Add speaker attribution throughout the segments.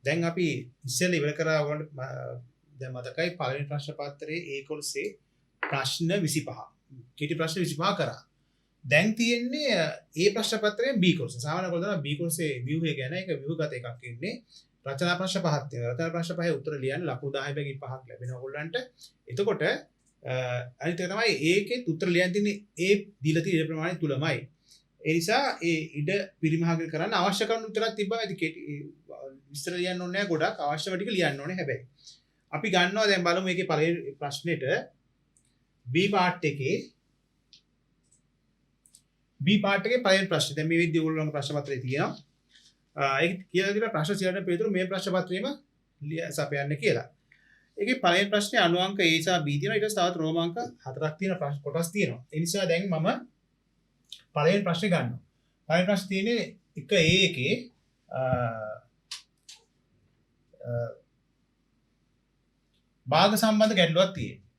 Speaker 1: දැන් අපි ඉස්සෙල්ලා ඉවර කරා ඔයගොල්ලන්ට දැන් මතකයි පළවෙනි ප්‍රශ්න පත්‍රයේ A කොටසේ ප්‍රශ්න 25. කෙටි ප්‍රශ්න 25 කරා. දැන් තියෙන්නේ A ප්‍රශ්න පත්‍රයේ B කොටස. සාමාන්‍ය ඔයගොල්ලෝ B කොටසේ ව්‍යුහය ගැන ඒක ව්‍යුහගත එකක් ඉන්නේ. රචනා ප්‍රශ්න පහක් තියෙනවා. රචනා ප්‍රශ්න පහේ උත්තර ලියන්න ලකුණු 10 බැගින් 5ක් ලැබෙනවා ඔයගොල්ලන්ට. එතකොට අනිත් එක තමයි ඒකෙත් උත්තර ලියන්න තියෙන්නේ ඒ දීලා තියෙන ප්‍රමාණය තුලමයි. ඒ නිසා ඒ ඉඩ පරිමහග කරන්න අවශ්‍ය කරන උත්තරයක් තිබ්බම ඇති විස්තර ලියන්න ඕනේ නැහැ ගොඩක් අවශ්‍යම ටික ලියන්න ඕනේ හැබැයි. අපි ගන්නවා දැන් බලමු මේකේ පළවෙනි ප්‍රශ්නෙට B පාර්ට් එකේ පළවෙනි ප්‍රශ්නේ. දැන් මේ විදිහට ඔයගොල්ලෝගේ ප්‍රශ්න පත්‍රයේ තියෙනවා. ඒක කියලා දෙන ප්‍රශ්න 100ට පිළිතුරු මේ ප්‍රශ්න පත්‍රයේම සපයන්න කියලා. ඒකේ පළවෙනි ප්‍රශ්නේ අණු අංක A සහ B තියෙනවා. ඊට පස්සේ තවත් රෝම අංක 4ක් තියෙන කොටස් තියෙනවා. ඒ නිසා දැන් මම පළවෙනි ප්‍රශ්නේ ගන්නවා. පළවෙනි ප්‍රශ්නේ තියෙන්නේ එක A එකේ භාග සම්බන්ධ ගැටලුවක් තියෙනවා.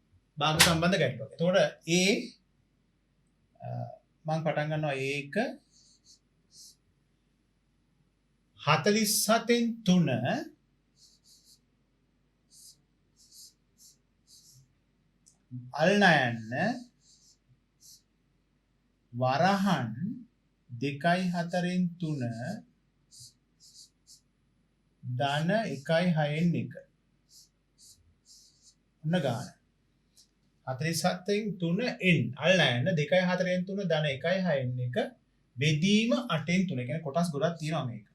Speaker 1: භාග සම්බන්ධ ගැටලුවක්. එතකොට මම පටන් ගන්නවා A එක 47න් 3 අල්නයන්න වරහන් 2.4න් 3 ධන 1.6න් 1 ඔන්න ගාන 47න් 3 n අල්නයන්න 2.4න් 3 ධන 1.6න් 1 බෙදීම 8න් 3 කියන්නේ කොටස් ගොඩක් තියෙනවා මේක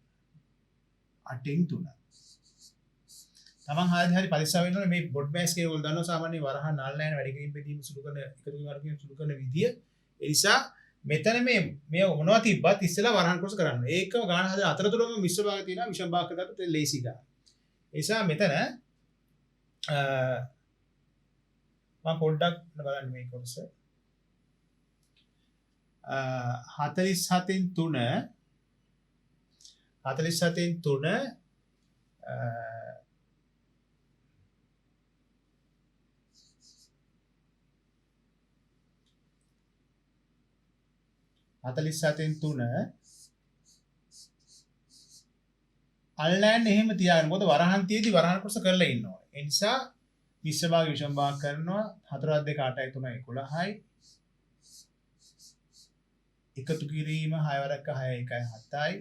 Speaker 1: 8න් 3 තමන් හරි පරිස්සම් වෙන්න ඕනේ මේ බොඩ් බෑස් කියන ඕගොල්ලෝ දන්නවා සාමාන්‍ය වරහන් අල්නයන්න වැඩි කිරීම බෙදීම සුළු කරන එකතු කිරීම වර්ගයෙන් සුළු කරන විදිය ඒ නිසා මෙතන මේ මොනවා තිබ්බත් ඉස්සෙල්ලා වරහන් කොටස කරන්න. ඒකම ගාන හද අතරතුරම මිශ්‍ර භාග තියෙනවා විෂම භාග කරකට ලේසි ගන්න. ඒ නිසා මෙතන මම පොඩ්ඩක් බලන්න මේ කොටස 47න් 3 47න් 3 අල්ලන්න එහෙම තියාගන්න. මොකද වරහන් තියේදී වරහන් කොටස කරලා ඉන්නවා. ඒ නිසා මිශ්‍ර භාග විෂම භාග කරනවා 4 2 8යි 3යි 11යි. එකතු කිරීම 6 වරක් 6යි 1යි 7යි.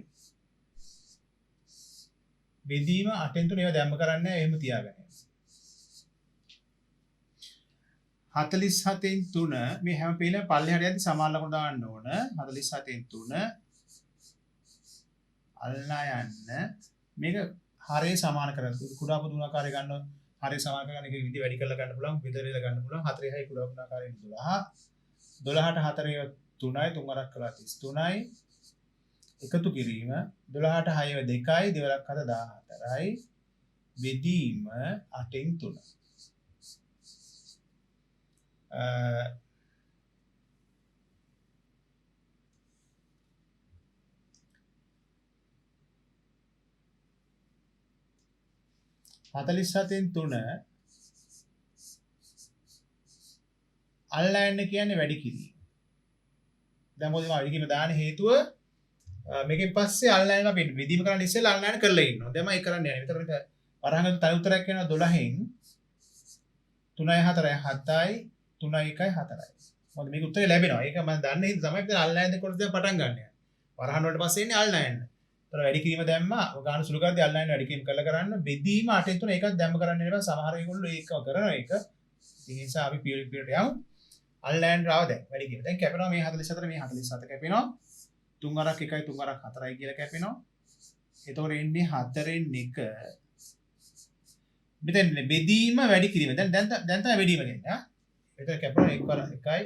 Speaker 1: බෙදීම 8න් 3 ඒවා දැම්ම කරන්නේ නැහැ එහෙම තියාගන්න. 47න් 3 මේ හැම පෙළම පල්ලෙහාට යද්දි සමාන ලකුණු දාන්න ඕන 47න් 3 අල්ලා යන්න මේක හරේ සමාන කරගන්න කුඩා පොදු ආකාරය ගන්න හරේ සමාන කරගන්න එක විදිහ වැඩි කරලා ගන්න පුළුවන් බෙදලා ගන්න පුළුවන් 4 6 කුඩා පොදු ආකාරයෙන් 12 12ට 4 3යි 3 වරක් කළා 33යි එකතු කිරීම 12ට 6 2යි 2 වරක් 7 14යි බෙදීම 8න් 3 47න් 3 අල්ලන්න කියන්නේ වැඩි කිරීම. දැන් මොකද මම වැඩි කිරීම දාන හේතුව මේකෙන් පස්සේ අල්ලන්න අපි විදීම කරන්න ඉස්සෙල්ලා අල්ලන්න කරලා ඉන්නවා. දැන් මම ඒක කරන්න යන්නේ. විතර වරහන් තන උත්තරයක් වෙනවා 12න් 3යි 4යි 7යි 3යි 1යි 4යි. මොකද මේක උත්තරේ ලැබෙනවා. ඒක මම දන්නේ හින්දා තමයි අපි අල්ලන්න කොටස දැන් පටන් ගන්න යන්නේ. වරහන් වලට පස්සේ එන්නේ අල්ලන්න. ඒතර වැඩි කිරීම දැම්මා. ගාන සුළු කරද්දී අල්ලන්න වැඩි කිරීම කරන්න බෙදීම 8න් 3 එකක් දැම්ම කරන්න වෙනවා. සමහර ඒගොල්ලෝ ඒක කරනවා ඒක. ඒ නිසා අපි පියවර යමු. අල්ලන්න රාව දැන් වැඩි කිරීම. දැන් කැපෙනවා මේ 44 මේ 47 කැපෙනවා. 3 වරක් 1යි 3 වරක් 4යි කියලා කැපෙනවා. එතකොට එන්නේ 4න් 1 මෙතන බෙදීම වැඩි කිරීම. දැන් තමයි බෙදීම දෙන්නේ. එතන කැපෙනවා 1 වරක් 1යි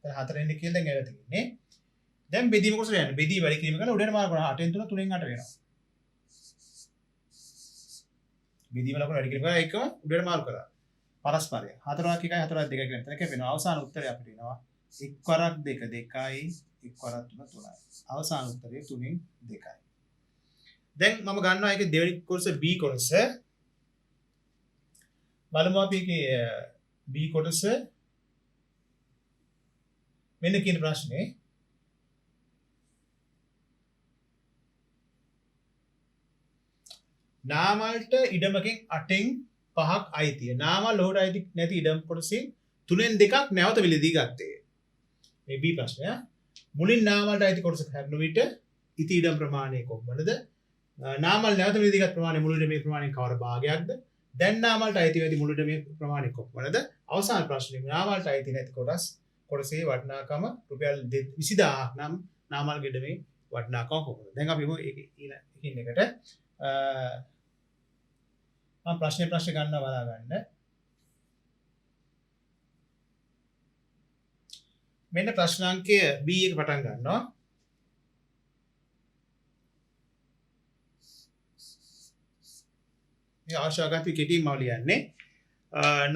Speaker 1: 4න් 1 කියලා දැන් ඇවිත් තියෙන්නේ. දැන් බෙදීම කොටසට යන්නේ. බෙදී වැඩි කිරීම කරලා උඩට මාරු කරනවා. 8න් 3 3න් 8 වෙනවා. බෙදීම ලකුණු වැඩි කිරීම කරලා එකම උඩට මාරු කරා. පරස්පරය. 4ක් 1යි 4ක් 2යි කියන තැන කැපෙනවා. අවසාන උත්තරය අපිට එනවා 1 වරක් 2 2යි 1 වරක් 3 3යි. අවසාන උත්තරය 3න් 2යි. දැන් මම ගන්නවා ඒකේ දෙවෙනි කොටස B කොටස. බලමු අපි ඒකේ B කොටස මෙන්න කියන ප්‍රශ්නේ නාමල්ට ඉඩමකින් 8න් 5ක් අයිතිය. නාමල් ඔහුට අයිති නැති ඉඩම් කොටසින් 3න් 2ක් නැවත මිලදී ගත්තේ. මේ B ප්‍රශ්නය. මුලින් නාමල්ට අයිති කොටස හැරුණු විට ඉති ඉඩම් ප්‍රමාණය කොපමණද? නාමල් නැවත මිලදී ගත් ප්‍රමාණය මුළු ඉඩමේ ප්‍රමාණයෙන් කවර භාගයක්ද? දැන් නාමල්ට අයිති නැති මුළු ඉඩමේ ප්‍රමාණය කොපමණද? අවසාන ප්‍රශ්නේ නාමල්ට අයිති නැති කොටසේ වටිනාකම රුපියල් 20000ක් නම් නාමල් ගෙඩමේ වටිනාකම කොහොමද? දැන් අපි මොකද එකින් එකට මම ප්‍රශ්න ගන්නවා බලා ගන්න. මෙන්න ප්‍රශ්නාංකය B එක පටන් ගන්නවා. මේ ආශාගත කෙටිම මම ලියන්නේ.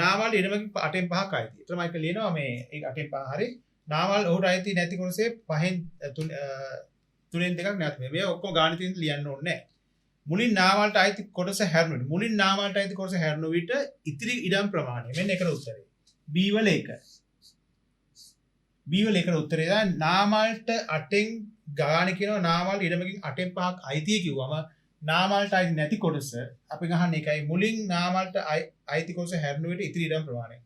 Speaker 1: නාමල් ඉඩමකින් 8න් 5ක් අයිති. ඒතර මම ලියනවා මේ 8න් 5 හරි. නාමල් ඔහුට අයිති නැති කොටසේ 5න් 3න් 2ක් නැත්. මේ ඔක්කොම ගාණිතින් ලියන්න ඕනේ නැහැ. මුලින් නාමල්ට අයිති කොටස හැරුණු විට මුලින් නාමල්ට අයිති කොටස හැරුණු විට ඉතිරි ඉඩම් ප්‍රමාණය මෙන්න ඒකට උත්තරේ. B වල 1. B වල 1ට උත්තරේ දැන් නාමල්ට 8න් ගාණ කියනවා නාමල් ඉඩමකින් 8න් 5ක් අයිතිය කිව්වම නාමල්ට අයිති නැති කොටස අපි ගහන්නේ එකයි මුලින් නාමල්ට අයිති කොටස හැරුණු විට ඉතිරි ඉඩම් ප්‍රමාණය.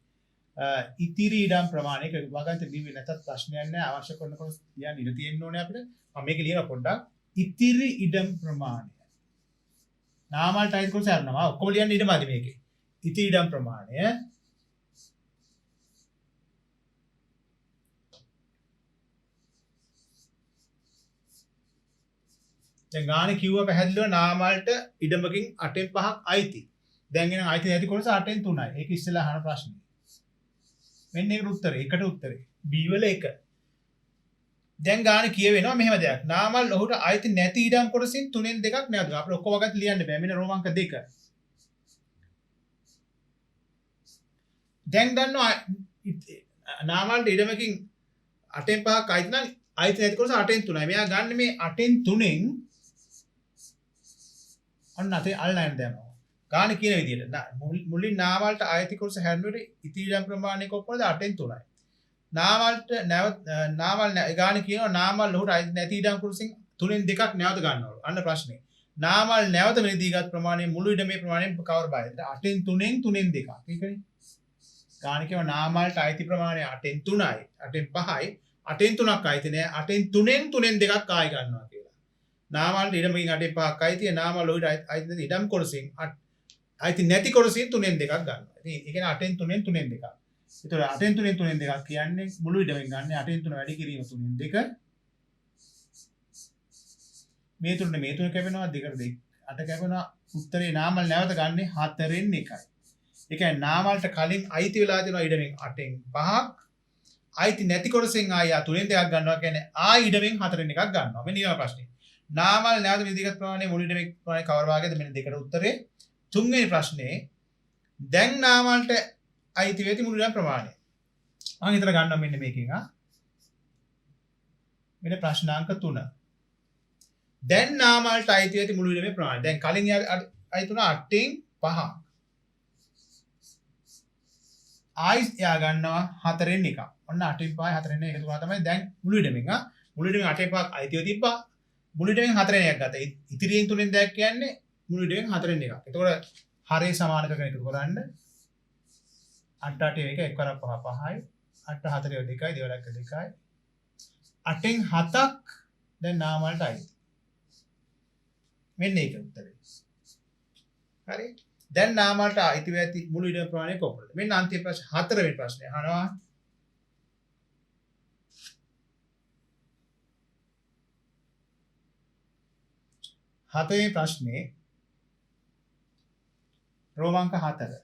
Speaker 1: ඉතිරි ඉඩම් ප්‍රමාණය කියලා වගන්ත දීවේ නැතත් ප්‍රශ්නයක් නැහැ අවශ්‍ය කරන කොටස ලියන්න ඉඩ තියෙන්න ඕනේ අපිට. මම මේක ලියන පොඩ්ඩක් ඉතිරි ඉඩම් ප්‍රමාණය. නාමල්ට අයිති කොටස හැරුණා ඔක්කොම ලියන්න ඉඩමදි මේකේ. ඉතිරි ඉඩම් ප්‍රමාණය දැන් ගානේ කිව්වා පැහැදිලිව නාමල්ට ඉඩමකින් 8න් 5ක් අයිති. දැන් එන අයිති නැති කොටස 8න් 3යි. ඒක ඉස්සෙල්ලා අහන ප්‍රශ්නේ. මෙන්න ඒකට උත්තරේ. එකට උත්තරේ. B වල 1. දැන් ගානේ කියවෙනවා මෙහෙම දෙයක්. නාමල් ඔහුට අයිති නැති ඉඩම් කොටසින් 3න් 2ක් නැවත. අපිට ඔක්කොම වගත් ලියන්න බෑ. මෙන්න රෝමාංක 2. දැන් දන්නවා නාමල්ට ඉඩමකින් 8න් 5ක් අයිති නම් අයිති නැති කොටස 8න් 3යි. මෙයා ගන්න මේ 8න් 3න් අන්න අතේ අල්ලන්න දැම්මා. ගාන කියන විදිහට මුලින් නාමල්ට අයිති කොටස හැරුණු විට ඉතිරි ඉඩම් ප්‍රමාණය කොපමණද 8න් 3යි. නාමල්ට නාමල් ගාන කියනවා නාමල් ඔහුට අයිති නැති ඉඩම් කොටසින් 3න් 2ක් නැවත ගන්නවලු. අන්න ප්‍රශ්නේ. නාමල් නැවත මිලදී ගත් ප්‍රමාණය මුළු ඉඩමේ ප්‍රමාණයෙන් කවර බාහිරද? 8න් 3න් 3න් 2ක්. ඒකනේ. ගාන කියනවා නාමල්ට අයිති ප්‍රමාණය 8න් 3යි 8න් 5යි 8න් 3ක් අයිති නෑ 8න් 3න් 3න් 2ක් ආයි ගන්නවා කියලා. නාමල්ට ඉඩමකින් 8න් 5ක් අයිතිය නාමල් ඔහුට අයිති නැති ඉඩම් කොටසින් අයිති නැති කොටසින් 3න් 2ක් ගන්නවා. ඉතින් ඒ කියන්නේ 8න් 3න් 3න් 2ක්. ඒතකොට 8න් 3න් 3න් 2ක් කියන්නේ මුළු ඉඩමෙන් ගන්න 8න් 3 වැඩි කිරීම 3න් 2. මේ තුන කැපෙනවා 2කට 2 8 කැපෙනවා උත්තරේ නාමල් නැවත ගන්නේ 4න් 1යි. ඒ කියන්නේ නාමල්ට කලින් අයිති වෙලා තියෙනවා ඉඩමෙන් 8න් 5ක් අයිති නැති කොටසෙන් ආය 3න් 2ක් ගන්නවා කියන්නේ ආ ඉඩමෙන් 4න් 1ක් ගන්නවා. මෙන්න ඊළඟ ප්‍රශ්නේ. නාමල් නැවත විදිහට ප්‍රමාණය මුළු ඉඩමේ ප්‍රමාණය කවර භාගයද? මෙන්න දෙකට උත්තරේ. තුන්වෙනි ප්‍රශ්නේ දැන් නාමල්ට අයිති වෙති මුළු ඉඩම් ප්‍රමාණය. මම හිතලා ගන්නවා මෙන්න මේකෙන් මෙන්න ප්‍රශ්නාංක 3. දැන් නාමල්ට අයිති වෙති මුළු ඉඩමේ ප්‍රමාණය. දැන් කලින් අයිති වුණා 8න් 5ක්. ආයිස් එයා ගන්නවා 4න් 1ක්. ඔන්න 8න් 5යි 4න් 1 එකතු කරා තමයි දැන් මුළු ඉඩමෙන් මුළු ඉඩමෙන් 8න් 5ක් අයිතිව තිබ්බා. මුළු ඉඩමෙන් 4න් 1ක් ගත්තා. ඉතිරියෙන් 3න් 2ක් කියන්නේ මුළු ඉඩමෙන් 4න් 1ක්. එතකොට හරේ සමාන කරගෙන එකතු කරන්න 8 8 1 1 කරා 5 5යි 8 4 2යි 2 2යි 8න් 7ක් දැන් නාමල්ට අයිති. මෙන්න ඒක උත්තරේ. හරි. දැන් නාමල්ට අයිති වෙති මුළු ඉඩම ප්‍රමාණය කොපමණද? මෙන්න අන්තිම ප්‍රශ්න 4 වෙනි ප්‍රශ්නේ අහනවා. හතරවෙනි ප්‍රශ්නේ රෝමාංක 4.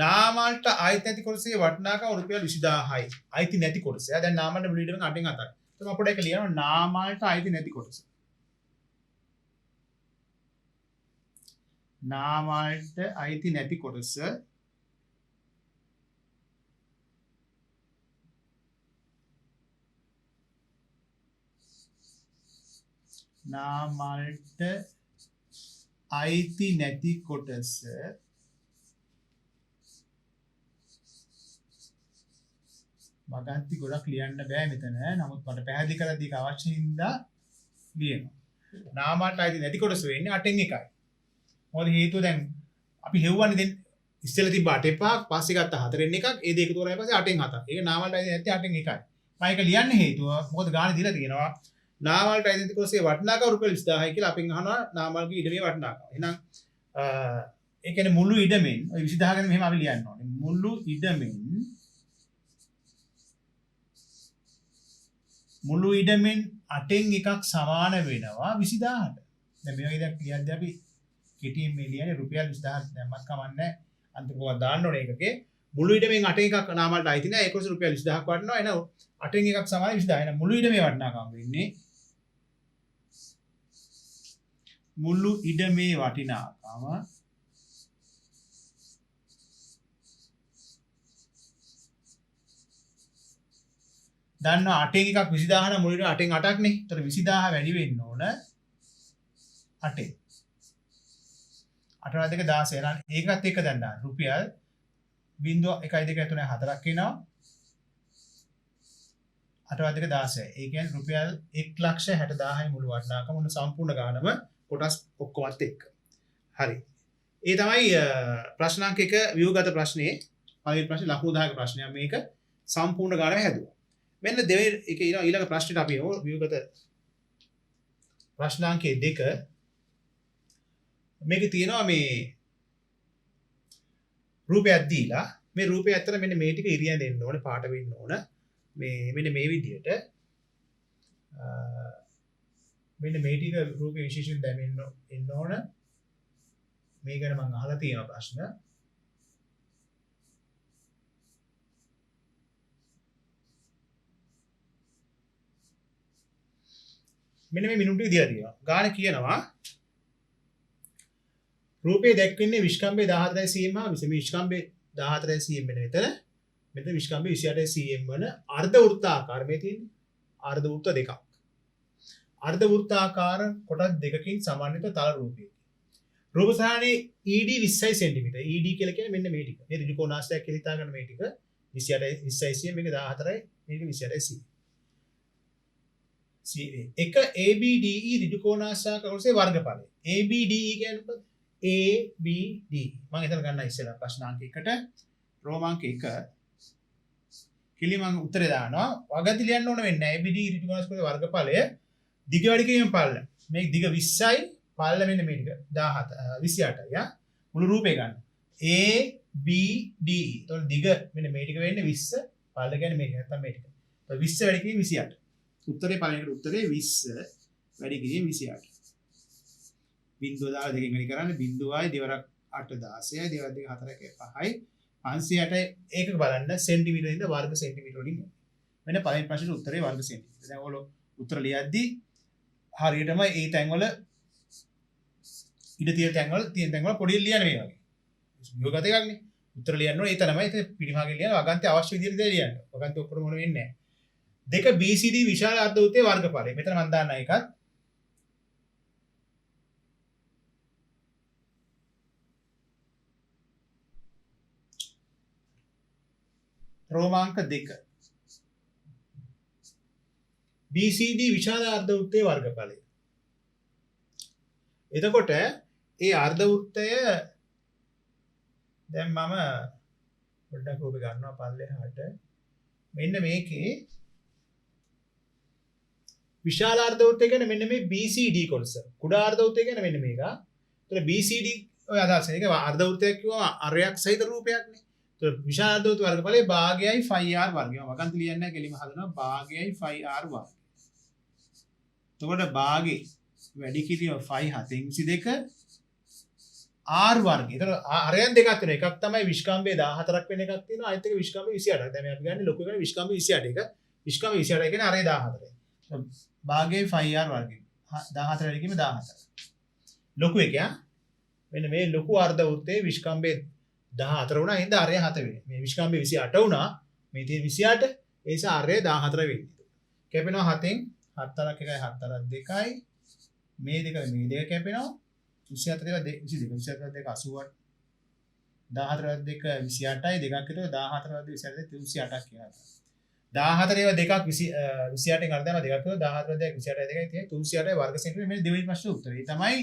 Speaker 1: නාමල්ට අයිති නැති කොටසේ වටිනාකම රුපියල් 20000යි. අයිති නැති කොටස. දැන් නාමල්ට මුළු ඉඩමෙන් 8න් 7ක්. එතකොට අපිට ඒක ලියනවා නාමල්ට අයිති නැති කොටස. නාමල්ට අයිති නැති කොටස නාමල්ට අයිති නැති කොටස වගන්ති ගොඩක් ලියන්න බෑ මෙතන. නමුත් මට පැහැදිලි කරලා දීක අවශ්‍ය හින්දා ලියනවා. නාමයට අයිති නැති කොටස වෙන්නේ 8න් 1යි. මොකද හේතුව දැන් අපි හෙව්වන්නේ දැන් ඉස්සෙල්ලා තිබ්බ 8 5ක් පස්සේ ගත්ත 4න් 1ක් ඒ දෙක තුනයි පස්සේ 8න් 7ක්. ඒක නාමයට අයිති නැති 8න් 1යි. මම ඒක ලියන්න හේතුව මොකද ගානේ දීලා තියෙනවා නාමයට අයිති නැති කොටසේ වටිනාකම රුපියල් 20000යි කියලා අපෙන් අහනවා නාමල්ගේ ඉඩමේ වටිනාකම. එහෙනම් ඒ කියන්නේ මුළු ඉඩමෙන් ඔය 20000 ගැන මෙහෙම අපි ලියන්න ඕනේ. මුළු ඉඩමෙන් 8න් 1ක් සමාන වෙනවා 20000ට. දැන් මේ වගේ දෙයක් ලියද්දී අපි කෙටියෙන් මේ ලියන්නේ රුපියල් 20000 දැම්මත් කමන්නේ අන්තිමව දාන්න ඕනේ ඒකකේ. මුළු ඉඩමෙන් 8න් 1ක් නාමල්ට අයිති නැහැ. ඒක කොහොමද රුපියල් 20000ක් වටිනවා. එහෙනම් 8න් 1ක් සමාන 20000. එහෙනම් මුළු ඉඩමේ වටිනාකම වෙන්නේ මුළු ඉඩමේ වටිනාකම දන්නවා 8න් 1ක් 20000 නම් මුළු ඉඩම 8න් 8ක් නේ. ඒතර 20000 වැඩි වෙන්න ඕන 8න්. 8 2 16 එහෙනම් ඒකත් එක්ක දැන් දාන්න රුපියල් 0.1234ක් එනවා 8 2 16. ඒ කියන්නේ රුපියල් 1,60,000යි මුළු වටිනාකම උන සම්පූර්ණ ගානම කොටස් ඔක්කොමත් එක්ක. හරි. ඒ තමයි ප්‍රශ්නාංක 1 ව්‍යුහගත ප්‍රශ්නේ පළවෙනි ප්‍රශ්නේ ලකුණු 10ක ප්‍රශ්නයක් මේක සම්පූර්ණ ගානම හැදුවා. මෙන්න දෙවෙනි එක ඊළඟ ප්‍රශ්නෙට අපි යමු ව්‍යුහගත ප්‍රශ්නාංකයේ 2 මේක තියෙනවා මේ රූපයක් දීලා මේ රූපය ඇත්තට මෙන්න මේ ටික ඉරියන් දෙන්න ඕනේ පාට වෙන්න ඕන මේ මෙන්න මේ විදිහට මෙන්න මේ ටික රූපේ විශේෂයෙන් දැනෙන්න එන්න ඕන මේ ගැන මම අහලා තියෙන ප්‍රශ්න මෙන්න මේ මිනිත්තු විදියට තියෙනවා ගාන කියනවා රූපේ දැක්වෙන්නේ විස්කම්බේ 14 cm හා විස්කම්බේ 14 cm මෙතන විස්කම්බේ 28 cm වන අර්ධ වෘත්තාකාර මේ තියෙන්නේ අර්ධ වෘත්ත දෙකක් අර්ධ වෘත්තාකාර කොටස් දෙකකින් සමන්විත තල රූපයකි රූප සාහනේ ED 20 cm ED කියලා කියන්නේ මෙන්න මේ ටික මේ ත්‍රිකෝණාශ්‍රයක් කියලා හිතා ගන්න මේ ටික 28 cm මේක 14යි මේක 28 cm එක ABDE ත්‍රිකෝණාශ්‍රයක කොටසේ වර්ගඵලය ABDE කියන්නේ ABD මම හිතන ගන්න ඉස්සෙල්ලා ප්‍රශ්නාංක 1ට රෝමාංක 1 කිලි මම උත්තරේ දානවා වගති ලියන්න ඕන වෙන්නේ නැහැ ABD ත්‍රිකෝණාශ්‍රයේ වර්ගඵලය දිග වැඩි කිරීම පළල මේක දිග 20යි පළල මෙන්න මේ ටික 17 28යි යා මුළු රූපේ ගන්න ABD එතකොට දිග මෙන්න මේ ටික වෙන්නේ 20 පළල කියන්නේ මේක නැත්තම් මේ ටික 20 වැඩි කිරීම 28 උත්තරේ පළවෙනි උත්තරේ 20 වැඩි කිරීම 28 බිංදුව දාලා දෙකෙන් වැඩි කරන්නේ බිංදුවයි දෙවරක් 8 16යි දෙවරක් දෙක 4ක 5යි 508යි ඒක බලන්න සෙන්ටිමීටර ඉඳ වර්ග සෙන්ටිමීටර වලින් මෙන්න පළවෙනි ප්‍රශ්නේ උත්තරේ වර්ග සෙන්ටිමීටර දැන් ඔයගොල්ලෝ උත්තර ලියද්දි හරියටම ඒ තැන්වල ඉඩ තියෙන තැන්වල පොඩි ලියන්න මේ වගේ විභාගත එකක්නේ උත්තර ලියන්න ඕනේ ඒ තමයි ඒක පිටිමාගේ ලියන වගන්ති අවශ්‍ය විදිහට ලියන්න වගන්ති ඔක්කොම මොන වෙන්නේ නැහැ දෙක BCD විශාල අර්ධ වෘත්තයේ වර්ගඵලය මෙතන මම දාන්න එකත් රෝමාංක 2 BCD විශාල අර්ධ වෘත්තයේ වර්ගඵලය. එතකොට ඒ අර්ධ වෘත්තය දැන් මම පොඩ්ඩක් රූපේ ගන්නවා පල්ලෙහාට. මෙන්න මේකේ විශාල අර්ධ වෘත්තය කියන්නේ මෙන්න මේ BCD කොටස. කුඩා අර්ධ වෘත්තය කියන්නේ මෙන්න මේක. ඒතර BCD ඔය අදහස. ඒක අර්ධ වෘත්තයක් කිව්වම අරයක් සහිත රූපයක්නේ. විශාල අර්ධ වෘත්ත වර්ගඵලය භාගයයි ϕr වර්ගය. මම වගන්ති ලියන්නේ නැහැ කෙලිම හදනවා භාගයයි ϕr වර්ගය. එතකොට භාගේ වැඩි කිරීම ϕ 722 r වර්ගය. ඒතර අරයන් දෙකක් තියෙනවා. එකක් තමයි විස්කම්බේ 14ක් වෙන එකක් තියෙනවා. අනිත් එක විස්කම්බේ 28ක්. දැන් අපි ගන්නේ ලොකු එකනේ විස්කම්බේ 28 එක. විස්කම්බේ 28 කියන්නේ අරේ 14යි. භාගයයි ϕr වර්ගය. 14 වැඩි කිරීම 14. ලොකු එක යා. මෙන්න මේ ලොකු අර්ධ වෘත්තයේ විස්කම්බේ 14 වුණා හින්දා අරය 7 වෙන්නේ. මේ විස්කම්බේ 28 වුණා. මේ තියෙන 28 ඒ නිසා අරය 14 වෙන්නේ. කැපෙනවා 7න් 7ක් 1යි 7ක් 2යි. මේ දෙක කැපෙනවා. 24 2 22 24 2 88 14 2 28යි දෙකක් හිටුවා 14 2 28ක් කියලා. 14 ඒවා දෙකක් 28න් අර දැම්ම දෙකක් කියලා 14 දෙකක් 28 දෙකයි තියෙන්නේ 308 වර්ග සෙන්ටිමීටර මේ දෙවෙනි ප්‍රශ්නේ උත්තරේ. ඒ තමයි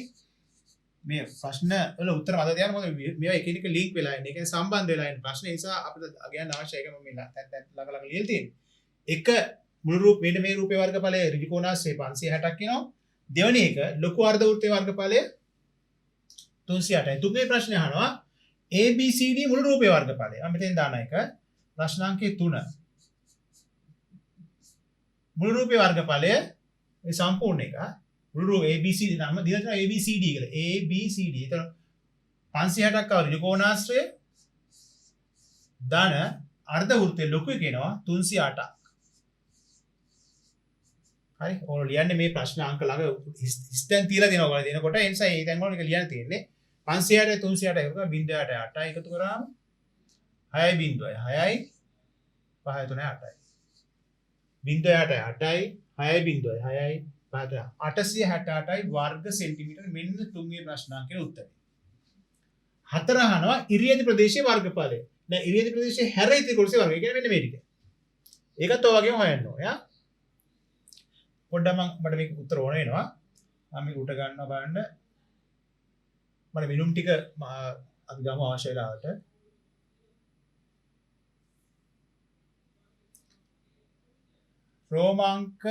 Speaker 1: මේ ප්‍රශ්න වල උත්තර මත තියන්න මොකද මේවා එකිනෙක ලින්ක් වෙලා ඉන්නේ. ඒ කියන්නේ සම්බන්ධ වෙලා ඉන්න ප්‍රශ්න නිසා අපිට අගයන් අවශ්‍ය ඒක මම මේ ළඟ ලියලා තියෙන්නේ. එක මුළු රූප මේ රූපේ වර්ගඵලය ඍජු කෝණාශ්‍රය 560ක් කියනවා. දෙවෙනි එක ලොකු අර්ධ වෘත්තයේ වර්ගඵලය 308යි. තුන්වෙනි ප්‍රශ්නේ අහනවා ABCD මුළු රූපේ වර්ගඵලය. මම මෙතෙන් දාන එක ප්‍රශ්න අංකය 3. මුළු රූපේ වර්ගඵලය මේ සම්පූර්ණ එක මුළු ABCD නම දීලා තියෙනවා ABCD කියලා. ABCD. ඒතර 560ක් ආව ඍජු කෝණාශ්‍රය ධන අර්ධ වෘත්තයේ ලොකු කියනවා 308ක්. හරි. ඕන ලියන්නේ මේ ප්‍රශ්න අංක ළඟ ස්ටැන් තියලා දෙනවා. ඔයාලා දෙනකොට ඒ නිසා ඒ තැන් වල එක ලියන්න තියෙන්නේ. 560 308 එකක 0.8 එකතු කරාම 6.6යි 5 3 8යි. 0.8යි 6.6යි 5 868යි වර්ග සෙන්ටිමීටර මෙන්න තුන්වෙනි ප්‍රශ්නාංකයේ උත්තරය. හතර අහනවා ඉරියදි ප්‍රදේශයේ වර්ගඵලය. දැන් ඉරියදි ප්‍රදේශයේ හැර ඉතිරි කොටසේ වර්ගය කියන්නේ මෙන්න මේ ටික. ඒකත් ඔය වගේම හොයන්න ඕනේ. යා. පොඩ්ඩක් මට මේක උත්තර ඕන වෙනවා. මම මේක උට ගන්නවා බලන්න. මට මිනුම් ටික අපි ගමු අවශ්‍ය වෙලාවට. රෝමාංක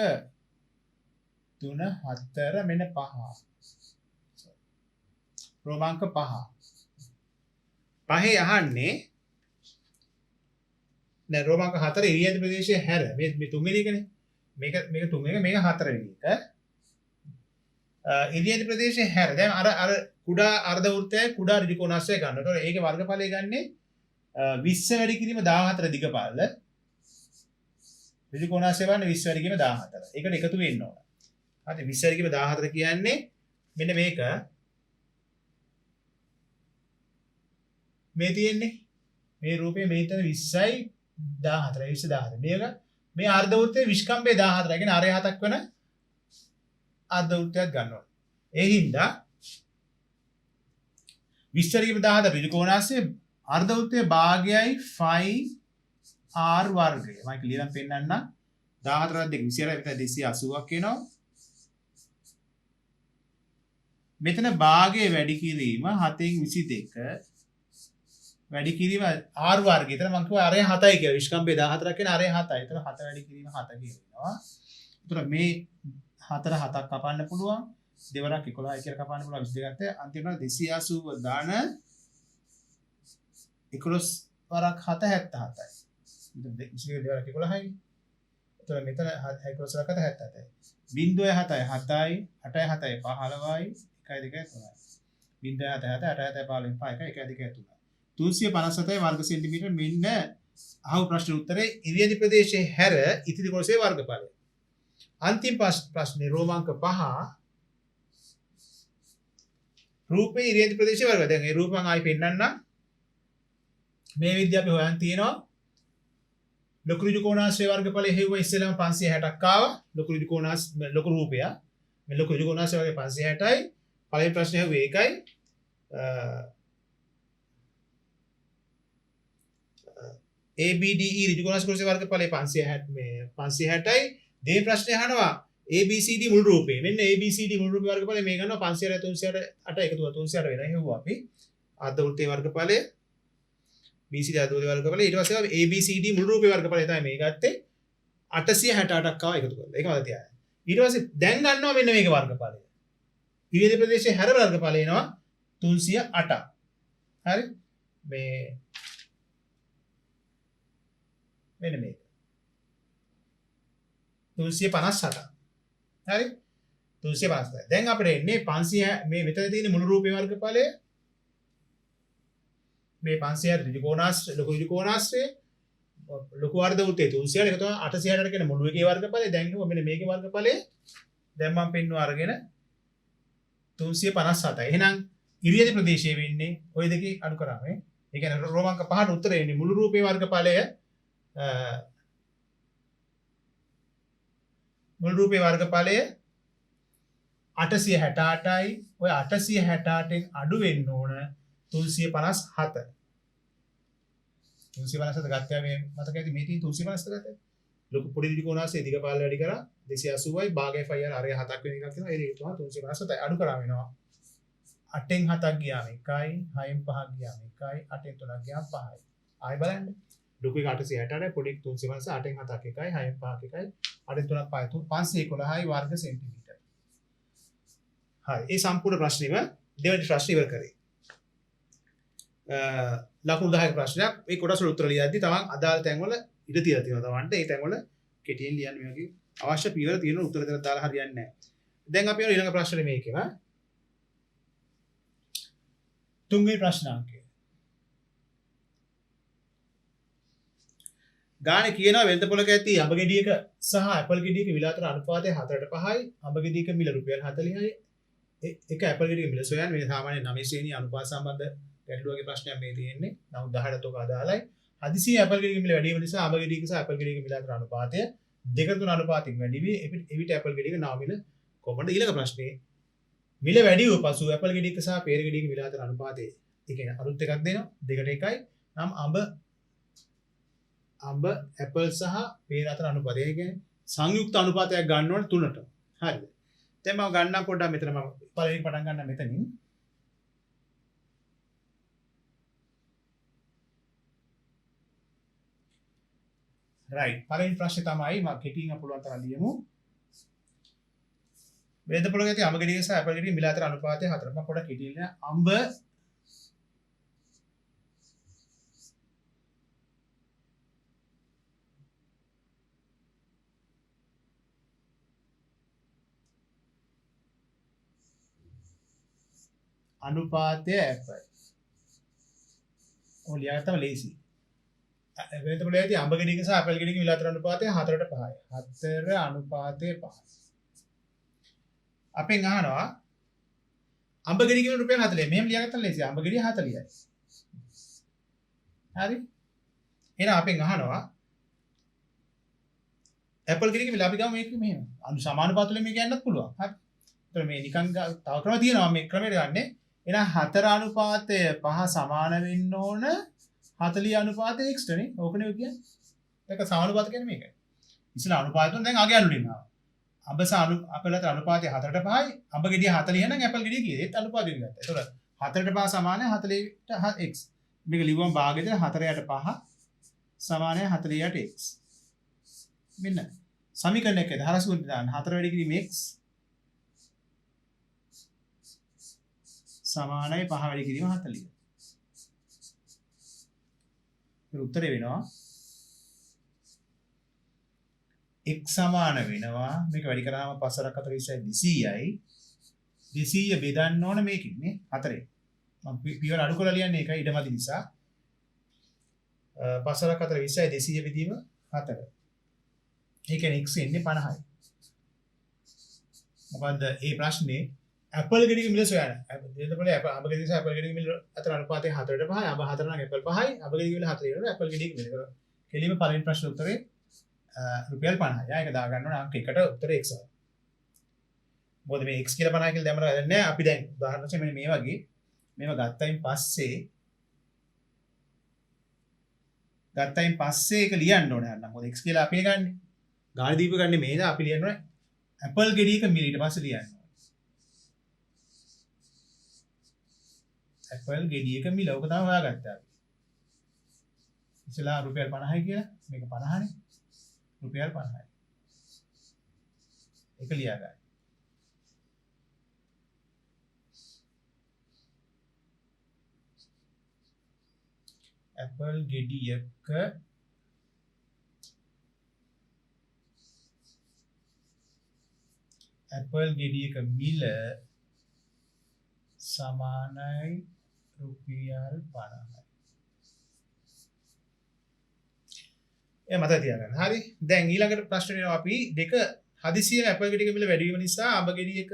Speaker 1: 3 4 මෙන්න 5. රෝමාංක 5. පහේ අහන්නේ දැන් රෝමාංක 4 ඉරියදි ප්‍රදේශයේ හැර මේ තුන්වෙනි එකනේ. මේක තුන්වෙනි එක මේක හතරවෙනි එක. ඉරියදි ප්‍රදේශයේ හැර දැන් අර කුඩා අර්ධ වෘත්තයයි කුඩා ඍජු කෝණාශ්‍රය ගන්න. ඒතකොට ඒකේ වර්ගඵලය ගන්නේ 20 වැඩි කිරීම 14 දිගපාල. ඍජු කෝණාශ්‍රය වන්නේ 20 වැඩි කිරීම 14. ඒකට එකතු වෙන්න ඕන. හරි 20 වැඩි කිරීම 14 කියන්නේ මෙන්න මේක. මේ තියෙන්නේ මේ රූපේ මේ තන 20යි 14යි 20 14. මේ අර්ධ වෘත්තයේ විස්කම්භය 14. ඒ කියන්නේ අරය 7ක් වෙන අර්ධ වෘත්තයක් ගන්නවා. ඒ හින්දා 20 14 ඍජු කෝණාශ්‍රයේ අර්ධ වෘත්තයේ භාගයයි phi r වර්ගය. මම ඒක ලියලා පෙන්නන්න. 14 2 280ක් එනවා. මෙතන භාගයේ වැඩි කිරීම 7න් 22 වැඩි කිරීම r වර්ගය. එතන මම කිව්වා අරය 7යි කියලා. විස්කම්භය 14ක් කියන අරය 7යි. එතන 7 වැඩි කිරීම 7 කියනවා. ඒතර මේ 4 7ක් කපන්න පුළුවන්. දෙවරක් 11යි කියලා කපන්න පුළුවන් 22 ගත්තා. අන්තිමට 280 දාන 11 වරක් 7 77යි. මෙතන 22 දෙවරක් 11යි. ඒතර මෙතන 11 වරක් 77යි. 0.7යි 7යි 8යි 7යි 15යි 1යි 2යි 3යි. 0.7 8යි 7යි 15යි 1යි 2යි 3යි. 357යි වර්ග සෙන්ටිමීටර මෙන්න අහපු ප්‍රශ්න උත්තරේ ඉරියදි ප්‍රදේශයේ හැර ඉතිරි කොටසේ වර්ගඵලය. අන්තිම ප්‍රශ්නේ රෝමාංක 5 රූපේ ඉරියදි ප්‍රදේශයේ වර්ගය. දැන් මේ රූප මම ආයි පෙන්නන්නම්. මේ විදිහ අපි හොයන් තියෙනවා. ලොකු ඍජු කෝණාශ්‍රය වර්ගඵලය හෙව්ව ඉස්සෙල්ලාම 560ක් ආවා. ලොකු ඍජු ලොකු රූපය. මේ ලොකු ඍජු කෝණාශ්‍රය වර්ගය 560යි. පළවෙනි ප්‍රශ්නේ හෙව්වේ ඒකයි. ABDE ඍජු කෝණාශ්‍රය වර්ගඵලය 560 මේ 560යි. දෙවෙනි ප්‍රශ්නේ අහනවා ABCD මුළු රූපේ. මෙන්න ABCD මුළු රූපේ වර්ගඵලය මේ ගන්නවා 560 308 එකතු කරලා 308 වෙනවා. හෙව්වා අපි. අර්ධ වෘත්තයේ වර්ගඵලය BCD අර්ධ වෘත්තයේ වර්ගඵලය ඊට පස්සේ අපි ABCD මුළු රූපේ වර්ගඵලය තමයි මේ ගත්තේ 868ක් ආවා එකතු කරලා. ඒක මත තියාගන්න. ඊට පස්සේ දැන් ගන්නවා මෙන්න මේක වර්ගඵලය. ඉරියදි ප්‍රදේශයේ හැර වර්ගඵලය එනවා 308ක්. හරි? මේ මෙන්න මේක 357. හරි 357. දැන් අපිට එන්නේ 500 මේ මෙතන තියෙන මුළු රූපේ වර්ගඵලය මේ 500 ඍජු කෝණාශ්‍රය ලොකු ඍජු කෝණාශ්‍රය ලොකු අර්ධ වෘත්තයේ 300 එක තමයි 860ට කියන මුළු එකේ වර්ගඵලය. දැන් කිව්වා මෙන්න මේකේ වර්ගඵලය දැන් මම පෙන්නුවා අරගෙන 357. එහෙනම් ඉරියදි ප්‍රදේශයේ වෙන්නේ ওই දෙකේ අඩු කරාම ඒ කියන්නේ රෝමාංක 5ට උත්තරේ එන්නේ මුළු රූපේ වර්ගඵලය මුළු රූපේ වර්ගඵලය 868යි. ඔය 868න් අඩු වෙන්න ඕන 357. 357 ගත්තා මේ මතක ඇති මේ තියෙන 357 ගත්තා. ලොකු පොඩි ත්‍රිකෝණාංශයේ දිග පහළ වැඩි කරා 280යි භාගය ෆයි අර අරය 7ක් වෙන එකක් තියෙනවා. ඒ දෙක තමයි 357යි අඩු කරා වෙනවා. 8න් 7ක් ගියාම 1යි 6න් 5ක් ගියාම 1යි 8න් 3ක් ගියාම 5යි. ආයෙ බලන්න. ලොකු එක 868යි පොඩි එක 357 8න් 7ක් 1යි 6න් 5ක් 1යි 8න් 3ක් 5යි 511යි වර්ග සෙන්ටිමීටර්. හරි. ඒ සම්පූර්ණ ප්‍රශ්නෙම දෙවෙනි ප්‍රශ්නේ ඉවර කරේ. ලකුණු 10ක ප්‍රශ්නයක්. ඒ කොටස වල උත්තර ලියද්දි තමන් අදාළ තැන්වල ඉඩ තියලා තියෙනවා තමන්ට. ඒ තැන්වල කෙටියෙන් ලියන්න මේ වගේ අවශ්‍ය පියවර තියෙන උත්තර දෙක දාලා හරියන්නේ නැහැ. දැන් අපි යන ඊළඟ ප්‍රශ්නේ මේකේම. තුන්වෙනි ප්‍රශ්නාංකය. ගානේ කියනවා වෙළඳ පොලක ඇති අඹ ගෙඩියක සහ ඇපල් ගෙඩියක මිල අතර අනුපාතය 4:5යි. අඹ ගෙඩියක මිල රුපියල් 40යි. එක ඇපල් ගෙඩියක මිල සොයන්න මේ සාමාන්‍ය 9 ශ්‍රේණිය අනුපාත සම්බන්ධ ගැටලුවගේ ප්‍රශ්නයක් මේ තියෙන්නේ. නමුත් 10ට තෝක අදාළයි. හදිසිය ඇපල් ගෙඩියක මිල වැඩි වීම නිසා අඹ ගෙඩියක සහ ඇපල් ගෙඩියක මිල අතර අනුපාතය 2:3 අනුපාතකින් වැඩි වී එවිට ඇපල් ගෙඩියක නාම මිල කොහොමද? ඊළඟ ප්‍රශ්නේ මිල වැඩි වූ පසු ඇපල් ගෙඩියක සහ පේර ගෙඩියක මිල අතර අනුපාතය ඒ කියන්නේ අරුත් එකක් දෙනවා 2ට 1යි. නම් අඹ ඇපල් සහ පේර අතර අනුපාතය. ඒ කියන්නේ සංයුක්ත අනුපාතයක් ගන්න ඕනේ 3ට. හරිද? දැන් මම ගන්නම් පොඩ්ඩක් මෙතන මම පළවෙනි පටන් ගන්න මෙතනින්. රයිට්. පළවෙනි ප්‍රශ්නේ තමයි මම කෙටියෙන් අපුලුවන් තරම් ලියමු. වෙළඳ පොලක ඇති අඹ ගෙඩියක සහ ඇපල් ගෙඩියක මිල අතර අනුපාතය 4. මම පොඩ්ඩක් කෙටියෙන් ලියන අඹ අනුපාතය ඇපල්. ඔය ලියන්න තමයි ලේසි. වෙළඳ පොලේ ඇති අඹ ගෙඩියක සහ ඇපල් ගෙඩියක මිල අතර අනුපාතය 4:5යි. 4 අනුපාතය 5. අපෙන් අහනවා අඹ ගෙඩිය කියන රුපියල් 40. මෙහෙම ලියාගත්තා ලේසි. අඹ ගෙඩිය 40යි. හරි? එහෙනම් අපෙන් අහනවා ඇපල් ගෙඩියක මිල අපි ගමු මේක මෙහෙම. සමානුපාත වලින් මේක යන්නත් පුළුවන්. හරි? ඒතර මේ නිකන් තව ක්‍රම තියෙනවා මේ ක්‍රමයට ගන්නෙ. එහෙනම් 4 අනුපාතය 5 සමාන වෙන්න ඕන 40 අනුපාතය x නේ. ඕකනේ කියන්නේ. ඒක සමානුපාත කියන්නේ මේකයි. ඉස්සෙල්ලා අනුපාත තුන දැන් අගය අනුලින් ආවා. අඹ සහ අපල අතර අනුපාතය 4:5යි. අඹ ගෙඩිය 40 නම් ඇපල් ගෙඩිය කීයද? ඒත් අනුපාතය ගත්තා. ඒතකොට 4:5 සමානයි 40ට x. මේක ලිව්වම භාගයට 4යට 5 සමානයි 40ට x. මෙන්න සමීකරණයක් ඇද හරසුන් දාන්න 4 වැඩි කිරීම x සමානයි 5 වැඩි කිරීම 40. ඒ උත්තරේ වෙනවා x සමාන වෙනවා මේක වැඩි කරාම 5 4 200යි 200 බෙදන්න ඕන මේකින් නේ 4. මම පියවර අඩු කරලා ලියන්නේ ඒකයි ඉඩමදි නිසා 5 4 20යි 200 බෙදීම 4. ඒ කියන්නේ x එන්නේ 50යි. මොකද්ද මේ ප්‍රශ්නේ ඇපල් ගෙඩියක මිල සොයන්න. එතකොට අඹ ගෙඩිය සහ ඇපල් ගෙඩියක මිල අතර අනුපාතය 4:5යි. අඹ 4 නම් ඇපල් 5යි. අඹ ගෙඩියක මිල 4 වෙනවා. ඇපල් ගෙඩියක මිල. ඒක කෙලිම පළවෙනි ප්‍රශ්න උත්තරේ රුපියල් 50යි. ඒක දා ගන්න ඕන අංක 1ට උත්තරේ x ආවා. මොකද මේ x කියලා 50 කියලා දැම්මම වැඩක් නැහැ. අපි දැන් උදාහරණ වශයෙන් මේ වගේ මේව ගත්තයින් පස්සේ ඒක ලියන්න ඕනේ අන්න. මොකද x කියලා අපි ගන්නේ. ගාන දීප ගන්නේ මේද අපි ලියන්න ඕනේ ඇපල් ගෙඩියක මිල ඊට පස්සේ ලියන්න. ඇපල් ගෙඩියක මිල ඔක තමයි හොයාගත්තා අපි. ඉතලා රුපියල් 50යි කියලා මේක 50නේ. රුපියල් 50යි. ඒක ලියා ගන්න. ඇපල් ගෙඩියක මිල සමානයි රුපියල් 50යි. ඒ මතක තියාගන්න. හරි. දැන් ඊළඟට ප්‍රශ්නේ එනවා අපි දෙක හදිසියෙ ඇපල් ගෙඩියක මිල වැඩි වීම නිසා අඹ ගෙඩියක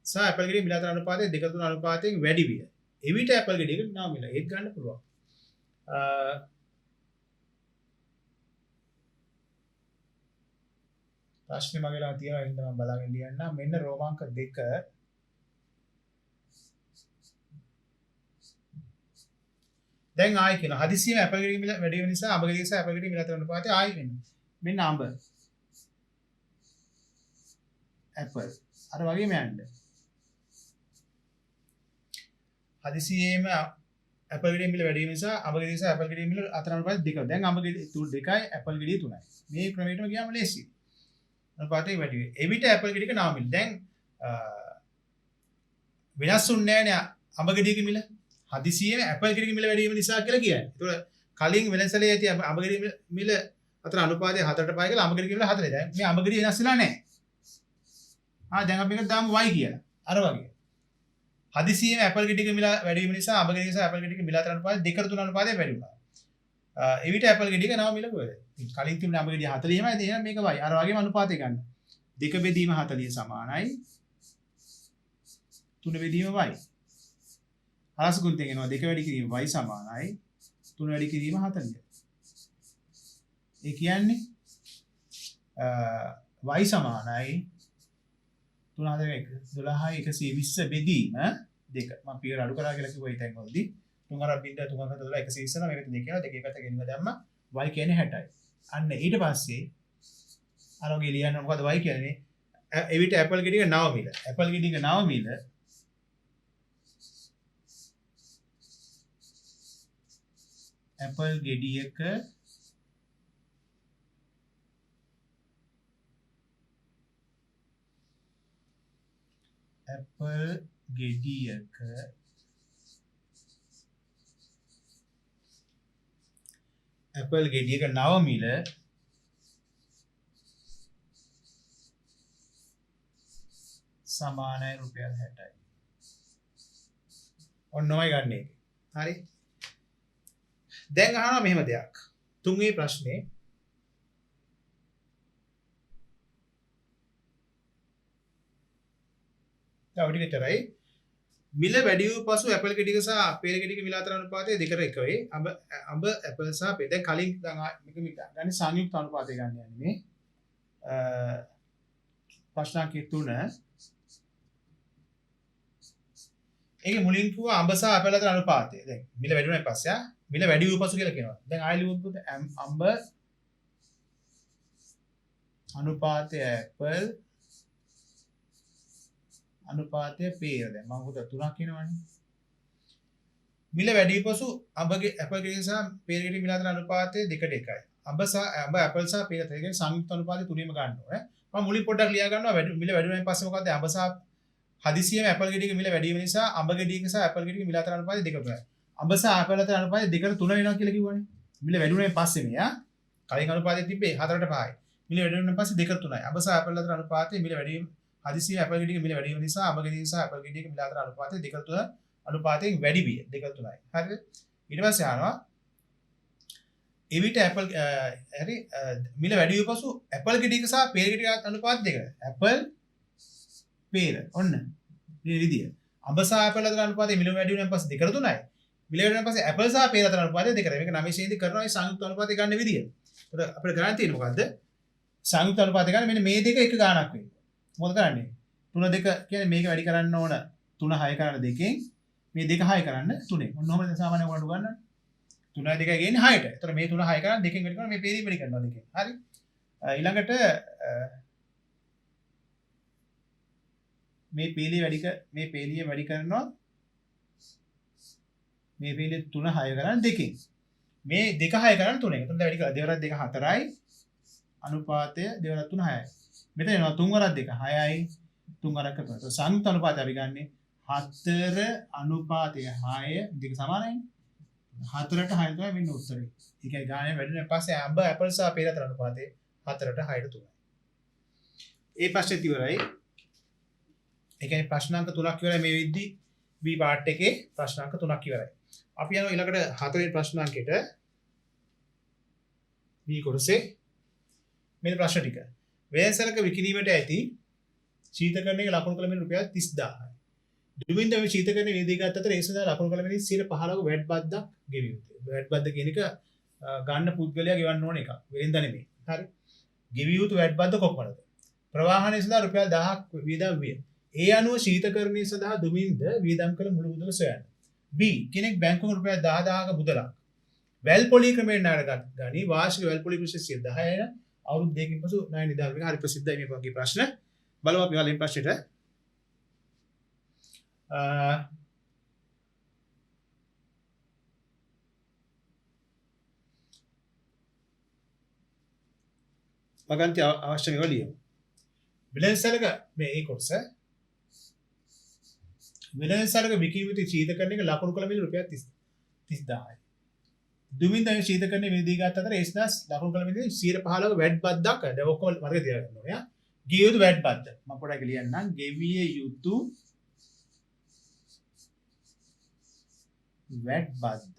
Speaker 1: සහ ඇපල් ගෙඩිය මිල අතර අනුපාතය 2:3 අනුපාතයෙන් වැඩි විය. එවිට ඇපල් ගෙඩියක නාම මිල ඒත් ගන්න පුළුවන්. ප්‍රශ්නේ මගේ ළඟ තියෙනවා එහෙනම් මම බලාගෙන ලියන්නම්. මෙන්න රෝමාංක 2 දැන් ආයි කියන හදිසියෙම ඇපල් ගෙඩිය මිල වැඩි වෙන නිසා අඹ ගෙඩිය සහ ඇපල් ගෙඩිය මිල අතර අනුපාතය ආයි වෙනවා. මෙන්න අඹ Apple අර වගේම යන්න. හදිසියෙම Apple ගෙඩිය මිල වැඩි වෙන නිසා අඹ ගෙඩිය නිසා Apple ගෙඩිය මිල අතර අනුපාතය 2. දැන් අඹ ගෙඩිය 2යි Apple ගෙඩිය 3යි. මේ ක්‍රමයටම ගියාම ලේසියි. අනුපාතය වැඩි වෙයි. එවිට Apple ගෙඩියක නව මිල. දැන් වෙනස් වුන්නේ නැහැ නේ අඹ ගෙඩියක මිල. හදිසියෙම Apple ගෙඩියක මිල වැඩි වීම නිසා කියලා කියන්නේ. ඒතකොට කලින් වෙනසලේ ඇති අඹ ගෙඩිය මිල අතර අනුපාතය 4ට පහයි කියලා අඹ ගෙඩිය මිල 4යි. දැන් මේ අඹ ගෙඩිය වෙනස් වෙලා නැහැ. දැන් අපි එකට දාමු y කියලා. අර වගේ. හදිසියෙම Apple ගෙඩියක මිල වැඩි වීම නිසා අඹ ගෙඩිය නිසා Apple ගෙඩියක මිල අතර අනුපාතය 2ට 3 අනුපාතය වැඩි වුණා. එවිට Apple ගෙඩියක නව මිල කොහෙද? කලින් තිබුණ අඹ ගෙඩිය 40යිමයි එහෙනම් මේක y. අර වගේම අනුපාතය ගන්න. 2 බෙදීම 40 සමානයි 3 බෙදීම y. හරස්කුන්තෙන් එනවා 2 වැඩි කිරීම y සමානයි 3 වැඩි කිරීම 40. ඒ කියන්නේ y සමානයි 3 4 1 12 120 බෙදීම 2. මම පියවර අඩු කරා කියලා කිව්වා ඒ තැන් වලදී 3 අර බින්දුව 3 අතර 12 120 මේකට 2 කියලා දෙකේ පැත්ත ගෙනියලා දැම්මා y කියන්නේ 60යි. අන්න ඊට පස්සේ අර වගේ ලියන්න මොකද y කියන්නේ එවිට Apple ගෙඩියක 9 මිල. Apple ගෙඩියක 9 මිල Apple ගෙඩියක Apple ගෙඩියක නව මිල සමානයි රුපියල් 60යි. ඔන්නමයි ගන්න එක. හරි. දැන් අහනවා මෙහෙම දෙයක්. තුන්වෙනි ප්‍රශ්නේ තව ටික විතරයි. මිල වැඩි වූ පසු Apple ගෙඩියක සහ පේර ගෙඩියක මිල අතර අනුපාතය 2ට 1 වේ. අඹ Apple සහ පේර. දැන් කලින් මේක ගන්නේ සංයුක්ත අනුපාතය ගන්න යන්නේ මේ. ප්‍රශ්නාංක 3 ඒකේ මුලින් කිව්වා අඹ සහ Apple අතර අනුපාතය. දැන් මිල වැඩි වුණාන් පස්සේ මිල වැඩි වූ පසු කියලා කියනවා. දැන් ආයෙ ලියුවොත් අඹ අනුපාතය Apple අනුපාතය පේර. දැන් මම උදේ 3ක් කියනවනේ. මිල වැඩි වූ පසු අඹගේ Apple ගෙඩිය සහ පේර ගෙඩිය මිල අතර අනුපාතය 2ට 1යි. අඹ Apple සහ පේර අතර කියන්නේ සංයුක්ත අනුපාතය තුනීම ගන්න ඕනේ. මම මුලින් පොඩ්ඩක් ලියා ගන්නවා මිල වැඩි වුණාන් පස්සේ මොකද්ද අඹ සහ හදිසියෙම Apple ගෙඩියක මිල වැඩි වීම නිසා අඹ ගෙඩියක සහ Apple ගෙඩියක මිල අතර අනුපාතය 2ට 1යි. අඹ සහ Apple අතර අනුපාතය 2ට 3 වෙනවා කියලා කිව්වනේ. මිල වැඩි වුණාන් පස්සේ මෙයා කලින් අනුපාතය තිබ්බේ 4ට 5යි. මිල වැඩි වුණාන් පස්සේ 2ට 3යි. අඹ සහ Apple අතර අනුපාතය මිල වැඩි වීම හදිසියෙ Apple ගෙඩියක මිල වැඩි වීම නිසා අඹ ගෙඩිය සහ Apple ගෙඩියක මිල අතර අනුපාතය 2ට 3 අනුපාතයෙන් වැඩි විය 2ට 3යි. හරිද? ඊට පස්සේ අහනවා එවිට Apple හරි මිල වැඩි වූ පසු Apple ගෙඩියක සහ පේර ගෙඩියක අනුපාතය 2ට. Apple පේර ඔන්න මේ විදිය. අඹ සහ Apple අතර අනුපාතය මිල වැඩි වුණාන් පස්සේ 2ට 3යි. මිල වැඩි වුණාන් පස්සේ Apple සහ පේර අතර අනුපාතය 2ට. මේක 9 ශේන්දි කරනවා මේ සංයුක්ත අනුපාතය ගන්න විදිය. ඒකට අපිට ගන්න තියෙන්නේ මොකද්ද? සංයුක්ත අනුපාතය ගන්න මෙන්න මේ දෙක එක ගාණක් වෙයි. මොකද කරන්නේ? 3 2 කියන්නේ මේක වැඩි කරන්න ඕන 3 6 කරන්න දෙකෙන් මේ දෙක 6 කරන්න 3ෙන්. ඔන්න ඔහොම සාමාන්‍ය වලට ගන්න. 3 2 ගේන්නේ 6ට. ඒතර මේ 3 6 කරන්න දෙකෙන් වැඩි කරනවා මේ පේරිය වැඩි කරනවා දෙකෙන්. හරි. ඊළඟට මේ පේලිය වැඩි කරනවා මේ පේලිය 3 6 කරන්න දෙකෙන්. මේ 2 6 කරන්න 3ෙන්. එතකොට වැඩි කරලා දෙවරක් 2 4යි අනුපාතය දෙවරක් 3 6යි. මෙතන එනවා 3 වරක් 2 6යි 3 වරක් 3. ඒතකොට සංයුක්ත අනුපාතය අපි ගන්නෙ 4 අනුපාතය 6 දෙක සමානයිනේ. 4ට 6 තමයි මෙන්න උත්තරේ. ඒ කියන්නේ ගානේ වැඩිවෙන පස්සේ අඹ Apple සහ පේර අතර අනුපාතය 4ට 6ට 3යි. ඒ ප්‍රශ්නේ ඉවරයි. ඒ කියන්නේ ප්‍රශ්නාංක 3ක් ඉවරයි මේ විද්දි B පාර්ට් එකේ ප්‍රශ්නාංක 3ක් ඉවරයි. අපි යනවා ඊළඟට 4 වෙනි ප්‍රශ්නාංකයට. B කොටසේ මේ ප්‍රශ්න ටික. වේසරක විකිණීමට ඇති ශීතකරණයේ ලකුණු කළ මෙන් රුපියල් 30000යි. දුමින්ද මේ ශීතකරණයේ වේදිකාවත් අතර ඒ සඳහා ලකුණු කළ මෙන් 15ක වැට් බද්දක් ගෙවිය යුතුයි. වැට් බද්ද කියන එක ගන්න පුද්ගලයා ගෙවන්න ඕන එක. වෙලෙන්ද නෙමෙයි. හරි. ගෙවිය යුතු වැට් බද්ද කොපමණද? ප්‍රවාහනය සඳහා රුපියල් 1000ක් වියදම් විය. ඒ අනුව ශීතකරණය සඳහා දුමින්ද වියදම් කළ මුළු මුදල සොයන්න. B කෙනෙක් බැංකුවෙන් රුපියල් 10000ක මුදලක් වැල් පොලි ක්‍රමයෙන් ණයට ගනී. වාර්ෂික වැල් පොලි ප්‍රතිශතය 10යි. අවුරුදු දෙකකින් පසු ණය නිදාගෙන හරි ප්‍රසිද්ධයි මේ වගේ ප්‍රශ්න. බලමු අපි වලින් ප්‍රශ්නෙට. වගන්ති අවශ්‍ය මේවා ලියමු. විලෙන්සලක මේ ඒ කොටස විලෙන්සලක විකිවිති ශීතකරණයක ලකුණු කළ මිල රුපියල් 30000යි. දුමින්ද ශීතකරණය විදී ගත අතර ඒස්දාස් ලකුණු කළ මිල 115ක වැට් බද්දක් දැන් ඔක්කොම මතක තියාගන්න ඕනේ. ගෙවිය යුතු වැට් බද්ද මම පොඩ්ඩක් ලියන්නම්. ගෙවිය යුතු වැට් බද්ද.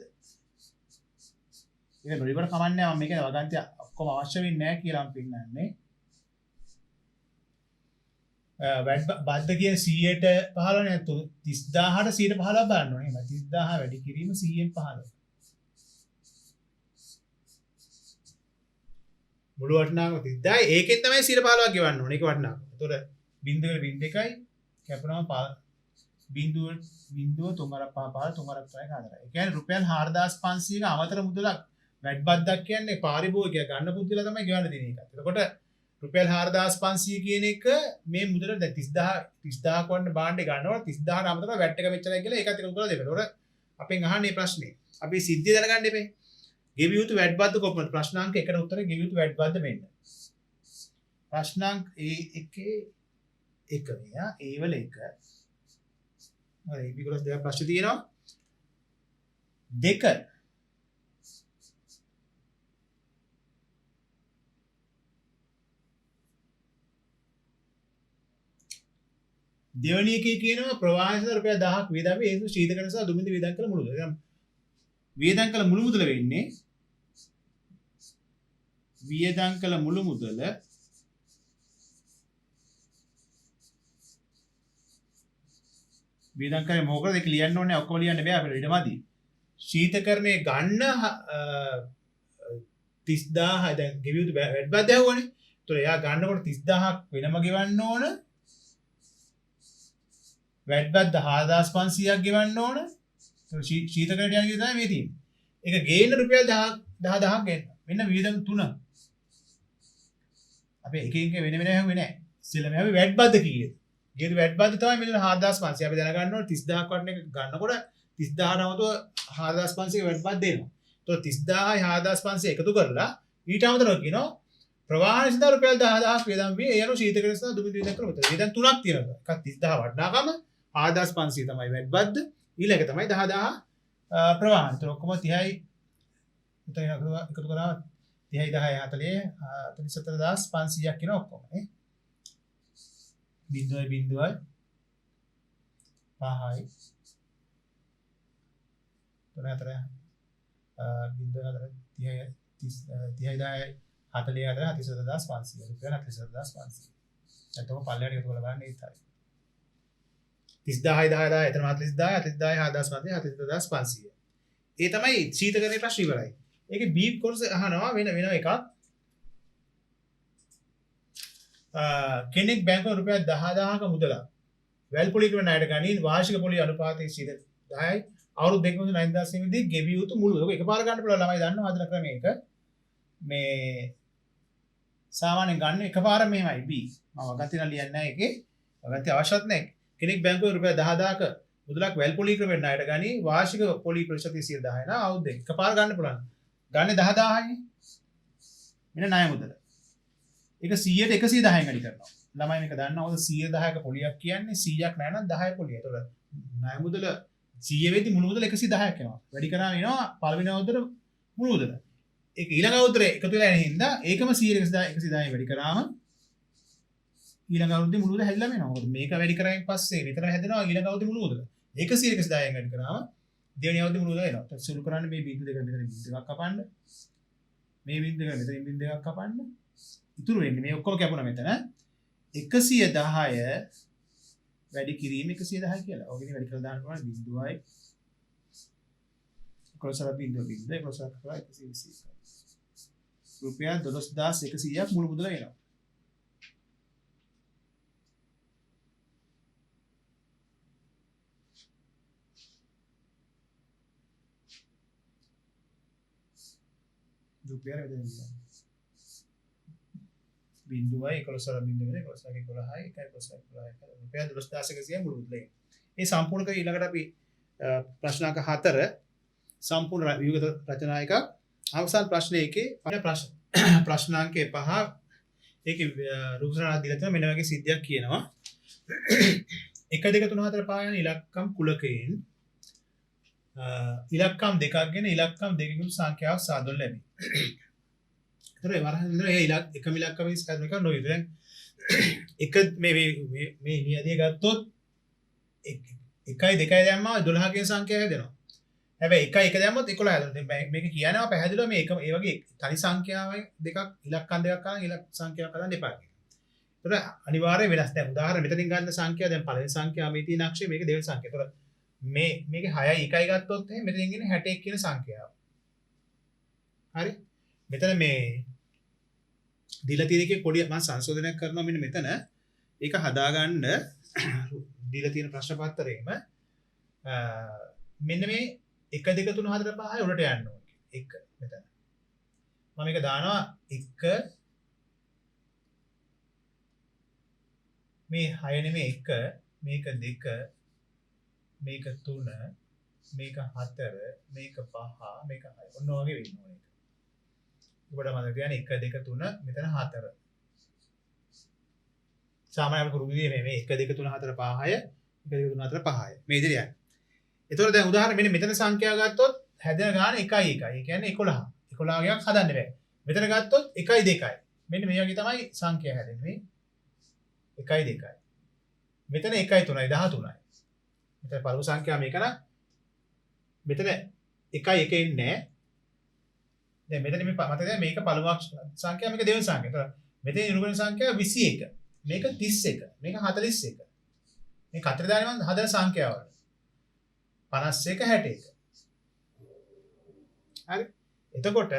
Speaker 1: ඒක නොලිවට කමන්නේ මම මේක වගන්ති ඔක්කොම අවශ්‍ය වෙන්නේ නැහැ කියලා මම පෙන්නන්නේ. වැට් බද්ද කියන 100ට 15 නැතු 30000ට 115 බලන්න ඕනේ. එහෙනම් 30000 වැඩි කිරීම 100න් 15. මුළු වටිනාකම 30000යි ඒකෙන් තමයි 115ක් ගෙවන්න ඕනේ. ඒක වටිනාකම. ඒතකොට 0.1යි කැපුණාම බිඳුව තුමාරක් පහ තුමාරක් 3යි හතරයි. ඒ කියන්නේ රුපියල් 4500ක අමතර මුදලක් වැට් බද්දක් කියන්නේ පාරිභෝගිකය ගන්න පුද්ගලයා තමයි ගෙවන්න දෙන එක. එතකොට රුපියල් 4500 කියන එක මේ මුදල දැන් 30000ක් වන්න බාණ්ඩේ ගන්නකොට 30000ට අමතරව වැට් එක මෙච්චරයි කියලා ඒකත් එක උගලා දෙන්න. ඒතකොට අපෙන් අහන්නේ ප්‍රශ්නේ. අපි සිද්ධිය දැනගන්න එපේ. ගෙවිය යුතු වැට් බද්ද කොහොමද? ප්‍රශ්නාංක 1ට උත්තරේ ගෙවිය යුතු වැට් බද්ද මෙන්න. ප්‍රශ්නාංක A1 මෙයා A වල 1. හරි ඉබිකොලස් දෙක ප්‍රශ්න තියෙනවා. 2 දෙවැනි එකේ කියනවා ප්‍රවාහය රුපියල් 1000ක් වියදම් වේ. ඒ ශීතකරණ සහ දුමින්ද වියදම් කළ මුළු මුදල. වියදම් කළ මුළු මුදල වෙන්නේ වියදම් කළ මුළු මුදල වියදම් කරේ මොකද ඒක ලියන්න ඕනේ ඔක්කොම ලියන්න බෑ අපිට ඊටමදි. ශීතකරණේ ගන්න 30000 දැන් ගෙවිය යුතු වැට් බද්ද යවුවනේ. ඒතකොට එයා ගන්නකොට 30000ක් වෙනම ගෙවන්න ඕන. වැට් බද්ද 4500ක් ගෙවන්න ඕන. ශීතකරණයට යන විදිහ තමයි මේ තියෙන්නේ. ඒක ගේන්න රුපියල් 10000ක් ගන්න. මෙන්න වියදම් 3. අපි එක එක වෙන වෙන හැවෙන්නේ නැහැ. ඉස්සෙල්ලාම අපි වැට් බද්ද කීයද? ගේතු වැට් බද්ද තමයි මෙතන 4500. අපි දැනගන්න ඕනේ 30000ක් වටන එක ගන්නකොට 30000 නවතුව 4500 වැට් බද්ද දෙනවා. ඒතකොට 30000යි 4500 එකතු කරලා ඊට අමතරව කියනවා ප්‍රවාහන සිතා රුපියල් 10000ක් වියදම් වේ. ඒ අනුව ශීතකරණ සහ දුමින්ද වියදම් කරමු. වියදම් 3ක් තියෙනවා. එකක් 30000 වටනාකම 4500 තමයි වැට් බද්ද. ඊළඟ තමයි 10000 ප්‍රවාහන. ඒතර ඔක්කොම 30යි එතන එකතු කරා 30යි 10යි 40 47500ක් කියන ඔක්කොම නේ. බිඳුවයි 5යි 3 4 බිඳුව 4 30යි 10යි 40 47500 රුපියල් 47500. එතකොට පල්ලයට එකතු කරලා බලන්න ඒත් හරි. 30000යි 10000 එතන 40000 40000 47500. ඒ තමයි ශීතකරණේ ප්‍රශ්න ඉවරයි. ඒකේ B කොටස අහනවා වෙන එකක්. කෙනෙක් බැංකුවේ රුපියල් 10000ක මුදලක් වැල් පොලි කරන ණයට ගනින් වාර්ෂික පොලි අනුපාතයේ 10යි අවුරුදු දෙකක 9000 දී ගෙවිය යුතු මුළු ඒක එකපාර ගන්න පුළුවන් ළමයි දන්නවා හදන ක්‍රමයක මේ සාමාන්‍යයෙන් ගන්න එකපාර මෙහෙමයි B මම ගතින ලියන්නේ නැහැ ඒකේ ගති අවශ්‍යත් නැහැ කෙනෙක් බැංකුවේ රුපියල් 10000ක මුදලක් වැල් පොලි කරන ණයට ගනින් වාර්ෂික පොලි ප්‍රතිශතය 10 නා අවුරුදු දෙක එකපාර ගන්න පුළුවන් ගන්නේ 10000යි මෙන්න ණය මුදල ඒක 100ට 110න් වැඩි කරනවා. ළමයි මේක දන්නවා. ඔය 110ක පොලියක් කියන්නේ 100ක් නෑ නම් 10 පොලිය. ඒතකොට ණය මුදල 100 වෙද්දි මුළු මුදල 110ක් එනවා. වැඩි කරාම එනවා පළවෙනි අවුරුද්දේ මුළු මුදල. ඒක ඊළඟ අවුරුද්දේ එකතු වෙලා එන හින්දා ඒකම 110 වැඩි කරාම ඊළඟ අවුරුද්දේ මුළු මුදල හැදිලාම එනවා. මොකද මේක වැඩි කරායින් පස්සේ විතර හැදෙනවා ඊළඟ අවුරුද්දේ මුළු මුදල. ඒක 110න් වැඩි කරාම දෙවෙනි අවුරුද්දේ මුළු මුදල එනවා. ඒත් සුළු කරන්නේ මේ බිංදු දෙක මෙතන බිංදු දෙකක් කපන්න. මේ බිංදු දෙක මෙතන බිංදු දෙකක් කපන්න. ඉතුරු වෙන්නේ මේ ඔක්කොම කැපුණා මෙතන 110 වැඩි කිරීම 110 කියලා. ඔයගෙනි වැඩි කරලා දාන්න පුළුවන් බිංදුවයි 11 බිංදුව 11 කරලා 120. රුපියල් 12100ක් මුළු මුදල එනවා. රුපියල් බිඳුවයි 11 බිඳුවයි 11 11යි 1 11 11යි රුපියල් 12600 මුළු මුදල. මේ සම්පූර්ණ කර ඊළඟට අපි ප්‍රශ්නාංක 4 සම්පූර්ණ විවිධ රචනා එකක් අවසාන ප්‍රශ්නේ එකේ ප්‍රශ්නාංකේ 5 ඒකේ රූප රචනා දීලා තියෙනවා මෙන්න වගේ සිද්ධියක් කියනවා 1 2 3 4 5 යන ඉලක්කම් කුලකයෙන් ඉලක්කම් දෙකක් ගෙන ඉලක්කම් දෙකකින් සංඛ්‍යාවක් සාදවනු ලැබේ. ඒතර ඒ වරහන් ඒ එකම ඉලක්කමකින් සාදවන එක නොවේ. දැන් එක මේ නියදිය ගත්තොත් 1යි 2යි දැම්මම 12 කියන සංඛ්‍යාව හැදෙනවා. හැබැයි 1යි 1 දැම්මොත් 11 හැදෙනවා. දැන් මේක කියනවා පැහැදිලිව මේ එක ඒ වගේ තනි සංඛ්‍යාවයි දෙකක් ඉලක්කම් දෙකක් අරන් ඉලක්ක සංඛ්‍යාවක් හදන්න එපා කියලා. ඒතර අනිවාර්ය වෙනස්. දැන් උදාහරණ මෙතනින් ගන්න සංඛ්‍යාව දැන් පළවෙනි සංඛ්‍යාව මේ තියෙන අක්ෂරය මේක දෙවෙනි සංඛ්‍යාව. ඒතර මේක 6යි 1යි ගත්තොත් එහෙනම් මෙතනින් එන්නේ 61 කියන සංඛ්‍යාව. හරි? මෙතන මේ දීලා තියෙන එකේ පොඩි මම සංශෝධනයක් කරනවා මෙන්න මෙතන. ඒක හදාගන්න දීලා තියෙන ප්‍රශ්න පත්‍රයේම මෙන්න මේ 1 2 3 4 5 උඩට යන්න ඕනේ. 1 මෙතන. මම මේක දානවා 1 මේ 6 නෙමෙයි 1 මේක 2 මේක 3 මේක 4 මේක 5 මේක 6 ඔන්න ඔයගේ වෙන්න ඕනේ. ඔබට මතක තියාගන්න 1 2 3 මෙතන 4. සාමාන්‍යයෙන් පුරුදු විදිහේ මේ 1 2 3 4 5 1 2 3 4 5 මේ විදිහට යන්නේ. ඒතකොට දැන් උදාහරණ මෙන්න මෙතන සංඛ්‍යාව ගත්තොත් හැදෙන ගාන 1 1. ඒ කියන්නේ 11. 11 ගයක් හදන්න බෑ. මෙතන ගත්තොත් 1 2යි. මෙන්න මේ වගේ තමයි සංඛ්‍යා හැදෙන්නේ. 1 2යි. මෙතන 1 3යි 13යි. මෙතන පළමු සංඛ්‍යාව මේක නම් මෙතන 1 1 ඉන්නේ නැහැ. දැන් මෙතන මේ මතකද මේක පළමු සංඛ්‍යාව මේක දෙවෙනි සංඛ්‍යාව. ඒතර මෙතන නිරූපණ සංඛ්‍යාව 21. මේක 31. මේක 41. මේ කතර දාන්නේ මම හදන සංඛ්‍යාවල. 51 61. හරි. එතකොට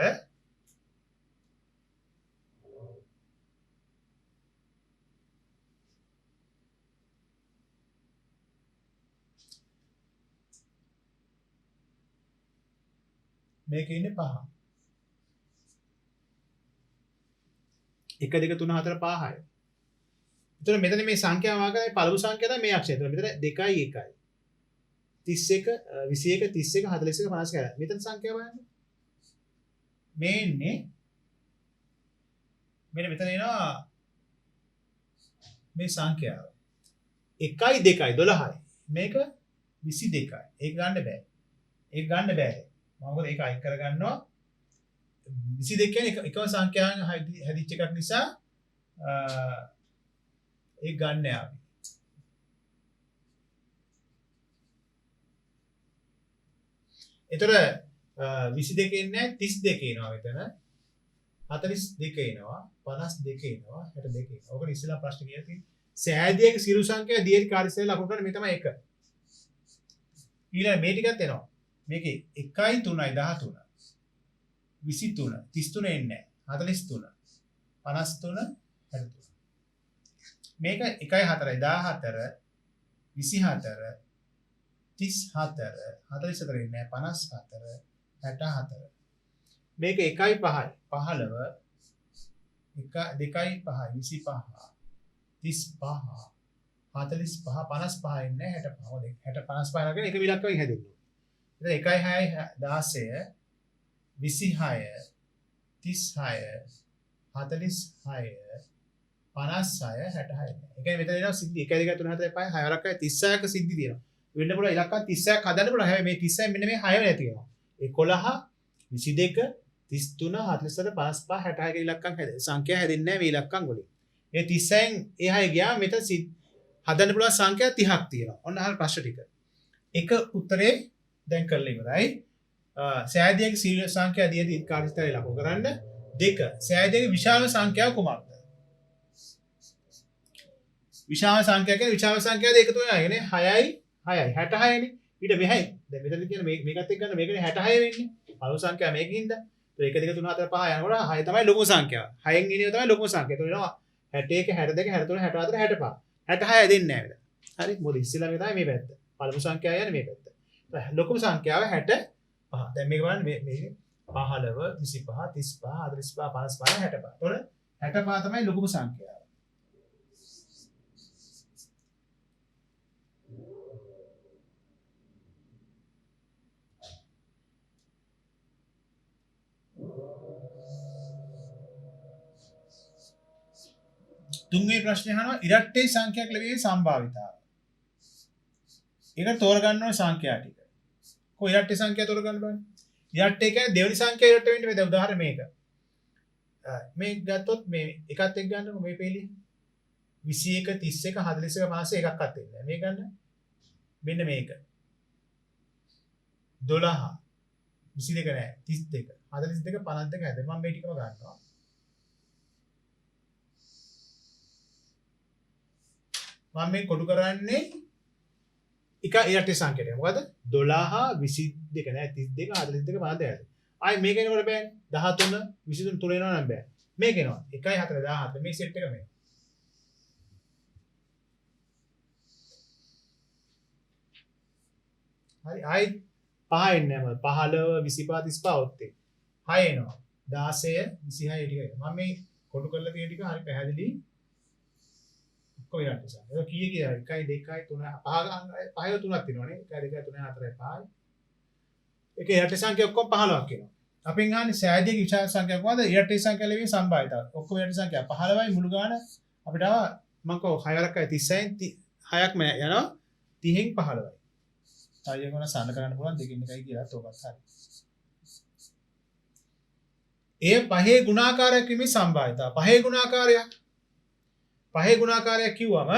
Speaker 1: මේක ඉන්නේ 5. 1 2 3 4 5යි. එතන මෙතන මේ සංඛ්‍යාව වාග්ගයේ පළමු සංඛ්‍යාව තමයි මේ අක්ෂරය. එතන මෙතන 2යි 1යි. 31 21 31 41 51. මෙතන සංඛ්‍යාව බලන්න. මේ ඉන්නේ මෙතන එනවා මේ සංඛ්‍යාව. 1යි 2යි 12යි. මේක 22යි. ඒක ගන්න බෑ. ඒක ගන්න බෑ. මම මොකද ඒක අයින් කරගන්නවා 22 කියන්නේ එකම සංඛ්‍යාවෙන් හැදිච්ච එකක් නිසා ඒක ගන්න යාවි. ඒතර 22 ඉන්නේ 32 එනවා මෙතන 42 එනවා 52 එනවා 62 එනවා. ඔකට ඉස්සෙල්ලා ප්‍රශ්න කියලා තියෙන්නේ. සෑදියේක සිරු සංඛ්‍යාව දියරි කාර්යශීල ලකුණු කරන්නේ මේ තමයි 1. ඊළඟ මේ ටිකත් එනවා. මේකේ 1යි 3යි 13 23 33 එන්නේ 43 53 63 මේක 1යි 4යි 14 24 34 44 එන්නේ 54 64 මේක 1යි 5යි 15 1 2යි 5යි 25 35 45 55 එන්නේ 65 60 55 ළඟ එක විලක්කකින් හැදෙන්නේ. එතන 1යි 6යි 16 26 36 46 56 66. ඒකයි මෙතන එනවා සිද්ධි 1 2 3 4 5 6 වරක් 36ක සිද්ධි තියෙනවා. වෙන්න පුළුවන් ඉලක්ක 36ක් හදන්න පුළුවන්. හැබැයි මේ 36 මෙන්න මේ 6 වෙලා තියෙනවා. 11 22 33 44 55 66 ඉලක්කම් හැදෙන. සංඛ්‍යා හැදෙන්නේ නැහැ මේ ඉලක්කම් වලින්. මේ 36න් එහා ගියාම මෙතන හදන්න පුළුවන් සංඛ්‍යා 30ක් තියෙනවා. ඔන්න අහන ප්‍රශ්න ටික. එක උත්තරේ දැන් කරලා ඉවරයි. සෑදියේගේ සීල සංඛ්‍යා දියදී කාර්යස්ථලය ලකුණු කරන්න. 2. සෑදියේගේ විශාල සංඛ්‍යාව කුමක්ද? විශාල සංඛ්‍යාව කියන්නේ විශාල සංඛ්‍යාව දෙක තුනයි. يعني 6යි 6යි 66නේ. ඊට මෙහයි. දැන් මෙතන කියන මේකත් එක්ක ගන්න මේකනේ 66 වෙන්නේ. පළමු සංඛ්‍යාව මේකින්ද. ඒක 1 2 3 4 5 යනකොට 6 තමයි ලොකුම සංඛ්‍යාව. 6න් ඉන්නේ තමයි ලොකුම සංඛ්‍යාව. ඒතකොට එනවා 61 62 63 64 65. 66 දෙන්නේ නැහැ. හරි. මොකද ඉස්සෙල්ලා මේ තමයි මේ පැත්ත. පළමු සංඛ්‍යාව යන්නේ මේ පැත්ත. ලොකුම සංඛ්‍යාව 65. දැන් මේක බලන්න මේ 15 25 35 45 55 65. එතකොට 65 තමයි ලොකුම සංඛ්‍යාව. තුන්වෙනි ප්‍රශ්නේ අහනවා ඉරට්ටේ සංඛ්‍යාවක් ලැබීමේ සම්භාවිතාව. ඒක තෝරගන්න ඕනේ සංඛ්‍යා ටික. කො ඉරට්ටේ සංඛ්‍යා තෝරගන්න බලන්න. ඉරට්ටේ කියන්නේ දෙවෙනි සංඛ්‍යාව ඉරට්ට වෙන්නේ දැන් උදාහරණ මේක. මේ ගත්තොත් මේ එකත් එක්ක ගන්නකො මේ පෙළිය 21 31 41 51 එකක්වත් එන්නේ. මේ ගන්න. මෙන්න මේක. 12 22 නෑ 32 42 52 හැද මම මේ ටිකම ගන්නවා. මම මේ කොටු කරන්නේ එක ඉරට්ටේ සංඛ්‍යාවට. මොකද 12 22 නෑ 32 42 52. ආයි මේක එනකොට බෑනේ 13 23 තුන එනවා නම් බෑ. මේක එනවා 1 4 14 මේ සෙට් එක මේ. හරි ආයි 5 එන්නේ නැහැ මම 15 25 35 ඔත්තේ. 6 එනවා 16 26 ටික. මම මේ කොටු කරලා තියෙන ටික හරි පැහැදිලි. කොහේ යන්නේ සාර. ඒක කීයේ කියලා 1 2 3 5 තුනක් තියෙනවානේ. 1 2 3 4 5. ඒක ඉරට්ටේ සංඛ්‍යා ඔක්කොම 15ක් වෙනවා. අපෙන් අහන්නේ සෑදීගේ විශාල සංඛ්‍යාවක් වද ඉරට්ටේ සංඛ්‍යා ලැබීමේ සම්භාවිතාව. ඔක්කොම ඉරට්ටේ සංඛ්‍යා 15යි මුළු ගාන අපිට මම කව 6 වරක් 36න් 6ක් මම යනවා 30න් 15යි. ආයෙ මොන සාන කරන්න පුළුවන් දෙකින් එකයි කියලා තෝකත් හරි. ඒ පහේ ගුණාකාරයක් වීමේ සම්භාවිතාව. පහේ ගුණාකාරයක් පහේ ගුණාකාරයක් කිව්වම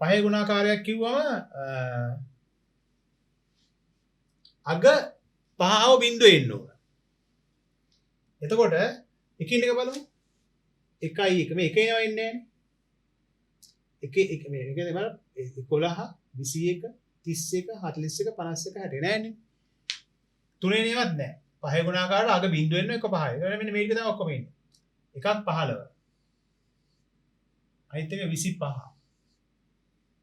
Speaker 1: පහේ ගුණාකාරයක් කිව්වම අග පහව බිංදුව එන්න ඕන. එතකොට එකින් එක බලමු. 1යි 1 මේ 1 එනවා ඉන්නේ නෑනේ. 1 මේ 1 දෙමළ 11 21 31 41 51 60 නෑනේ. තුනේ නේවත් නෑ. පහේ ගුණාකාරයට අග බිංදුව එන්න එක 5යි. මෙන්න මේක තමයි ඔක්කොම ඉන්නේ. එකක් 15. අනිත් එක 25.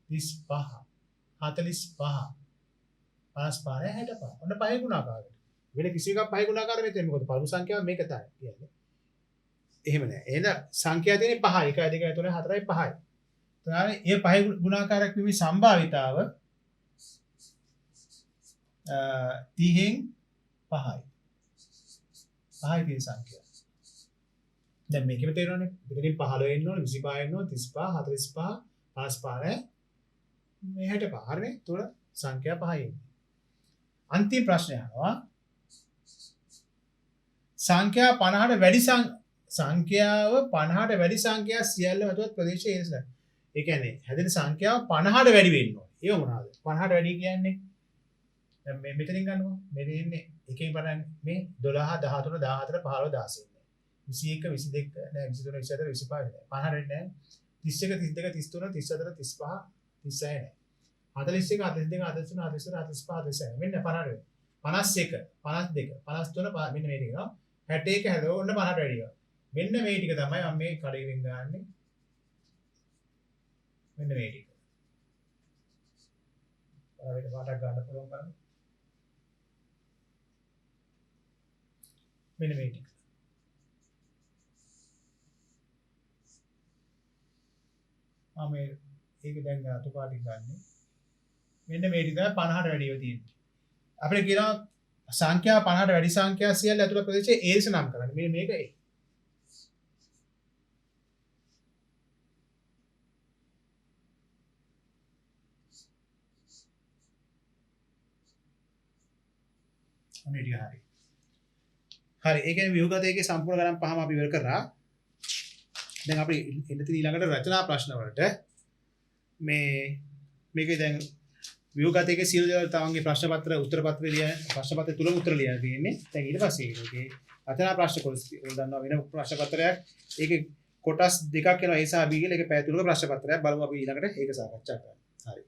Speaker 1: 35 45 55 65 ඔන්න පහේ ගුණාකාරය. වෙන කිසි එකක් පහේ ගුණාකාරය මෙතන මොකද පළමු සංඛ්‍යාව මේක තමයි කියන්නේ. එහෙම නෑ. එහෙනම් සංඛ්‍යා තියෙන්නේ 5යි. 1 2 3 4යි 5යි. එතනනේ මේ පහේ ගුණාකාරයක් වීමේ සම්භාවිතාව 30න් 5යි. 5යි තියෙන සංඛ්‍යාව. දැන් මේකෙම තේරෙනවනේ. මෙතනින් 15 එන්න ඕනේ 25 එන්න ඕනේ 35 45 55 මේ 65 හරිනේ. තුන සංඛ්‍යා 5යි. අන්තිම ප්‍රශ්නය අහනවා සංඛ්‍යා 50ට වැඩි සංඛ්‍යාව 50ට වැඩි සංඛ්‍යා සියල්ලම අතවත් ප්‍රදේශයේ එනස. ඒ කියන්නේ හැදෙන සංඛ්‍යාව 50ට වැඩි වෙන්න ඕනේ. ඒක මොනවාද? 50ට වැඩි කියන්නේ දැන් මේ මෙතනින් ගන්නවා. මෙතන ඉන්නේ එකෙන් බලන්න මේ 12 13 14 15 16 21 22 නෑ 23 24 25 50 වෙන්නේ නෑ. 31 32 33 34 35 36 නෑ. 41 42 43 44 45 46 මෙන්න 50 51 52 53 මෙන්න මේ ටික නවා 61 හැදෝ ඔන්න 50ට වැඩි ගන්න. මෙන්න මේ ටික තමයි මම මේ කඩේකින් ගන්නෙ. මෙන්න මේ ටික. ආයෙත් පාඩක් ගන්න පුළුවන් බලන්න. මෙන්න මේ ටික. ඒක දැන් අතු පාටින් ගන්නෙ. මෙන්න මේ ටික තමයි 50ට වැඩිව තියෙන්නේ. අපිට කියනවා සංඛ්‍යා 50ට වැඩි සංඛ්‍යා සියල්ල ඇතුළත් ප්‍රදේශයේ ඒරිස නම් කරන්න. මෙන්න මේක ඒ. අනේ ටික හරි. හරි ඒ කියන්නේ ව්‍යුහගතයේ සම්පූර්ණ ගණන් පහම අපි ඉවර කරා. දැන් අපි එන්න තියෙන ඊළඟට රචනා ප්‍රශ්න වලට මේකේ දැන් ව්‍යුහගතයේ සියලු දේවල් තමන්ගේ ප්‍රශ්න පත්‍ර උත්තර පත්‍රය ලියන ප්‍රශ්න පත්‍රය තුලම උත්තර ලියන්න තියෙන්නේ. දැන් ඊට පස්සේ ඒකේ රචනා ප්‍රශ්න කොටස දන්නවා වෙන ප්‍රශ්න පත්‍රයක්. ඒකේ කොටස් දෙකක් එනවා A සහ B කියලා. ඒක පැය තුනක ප්‍රශ්න පත්‍රයක්. බලමු අපි ඊළඟට ඒක සාකච්ඡා කරමු. හරි.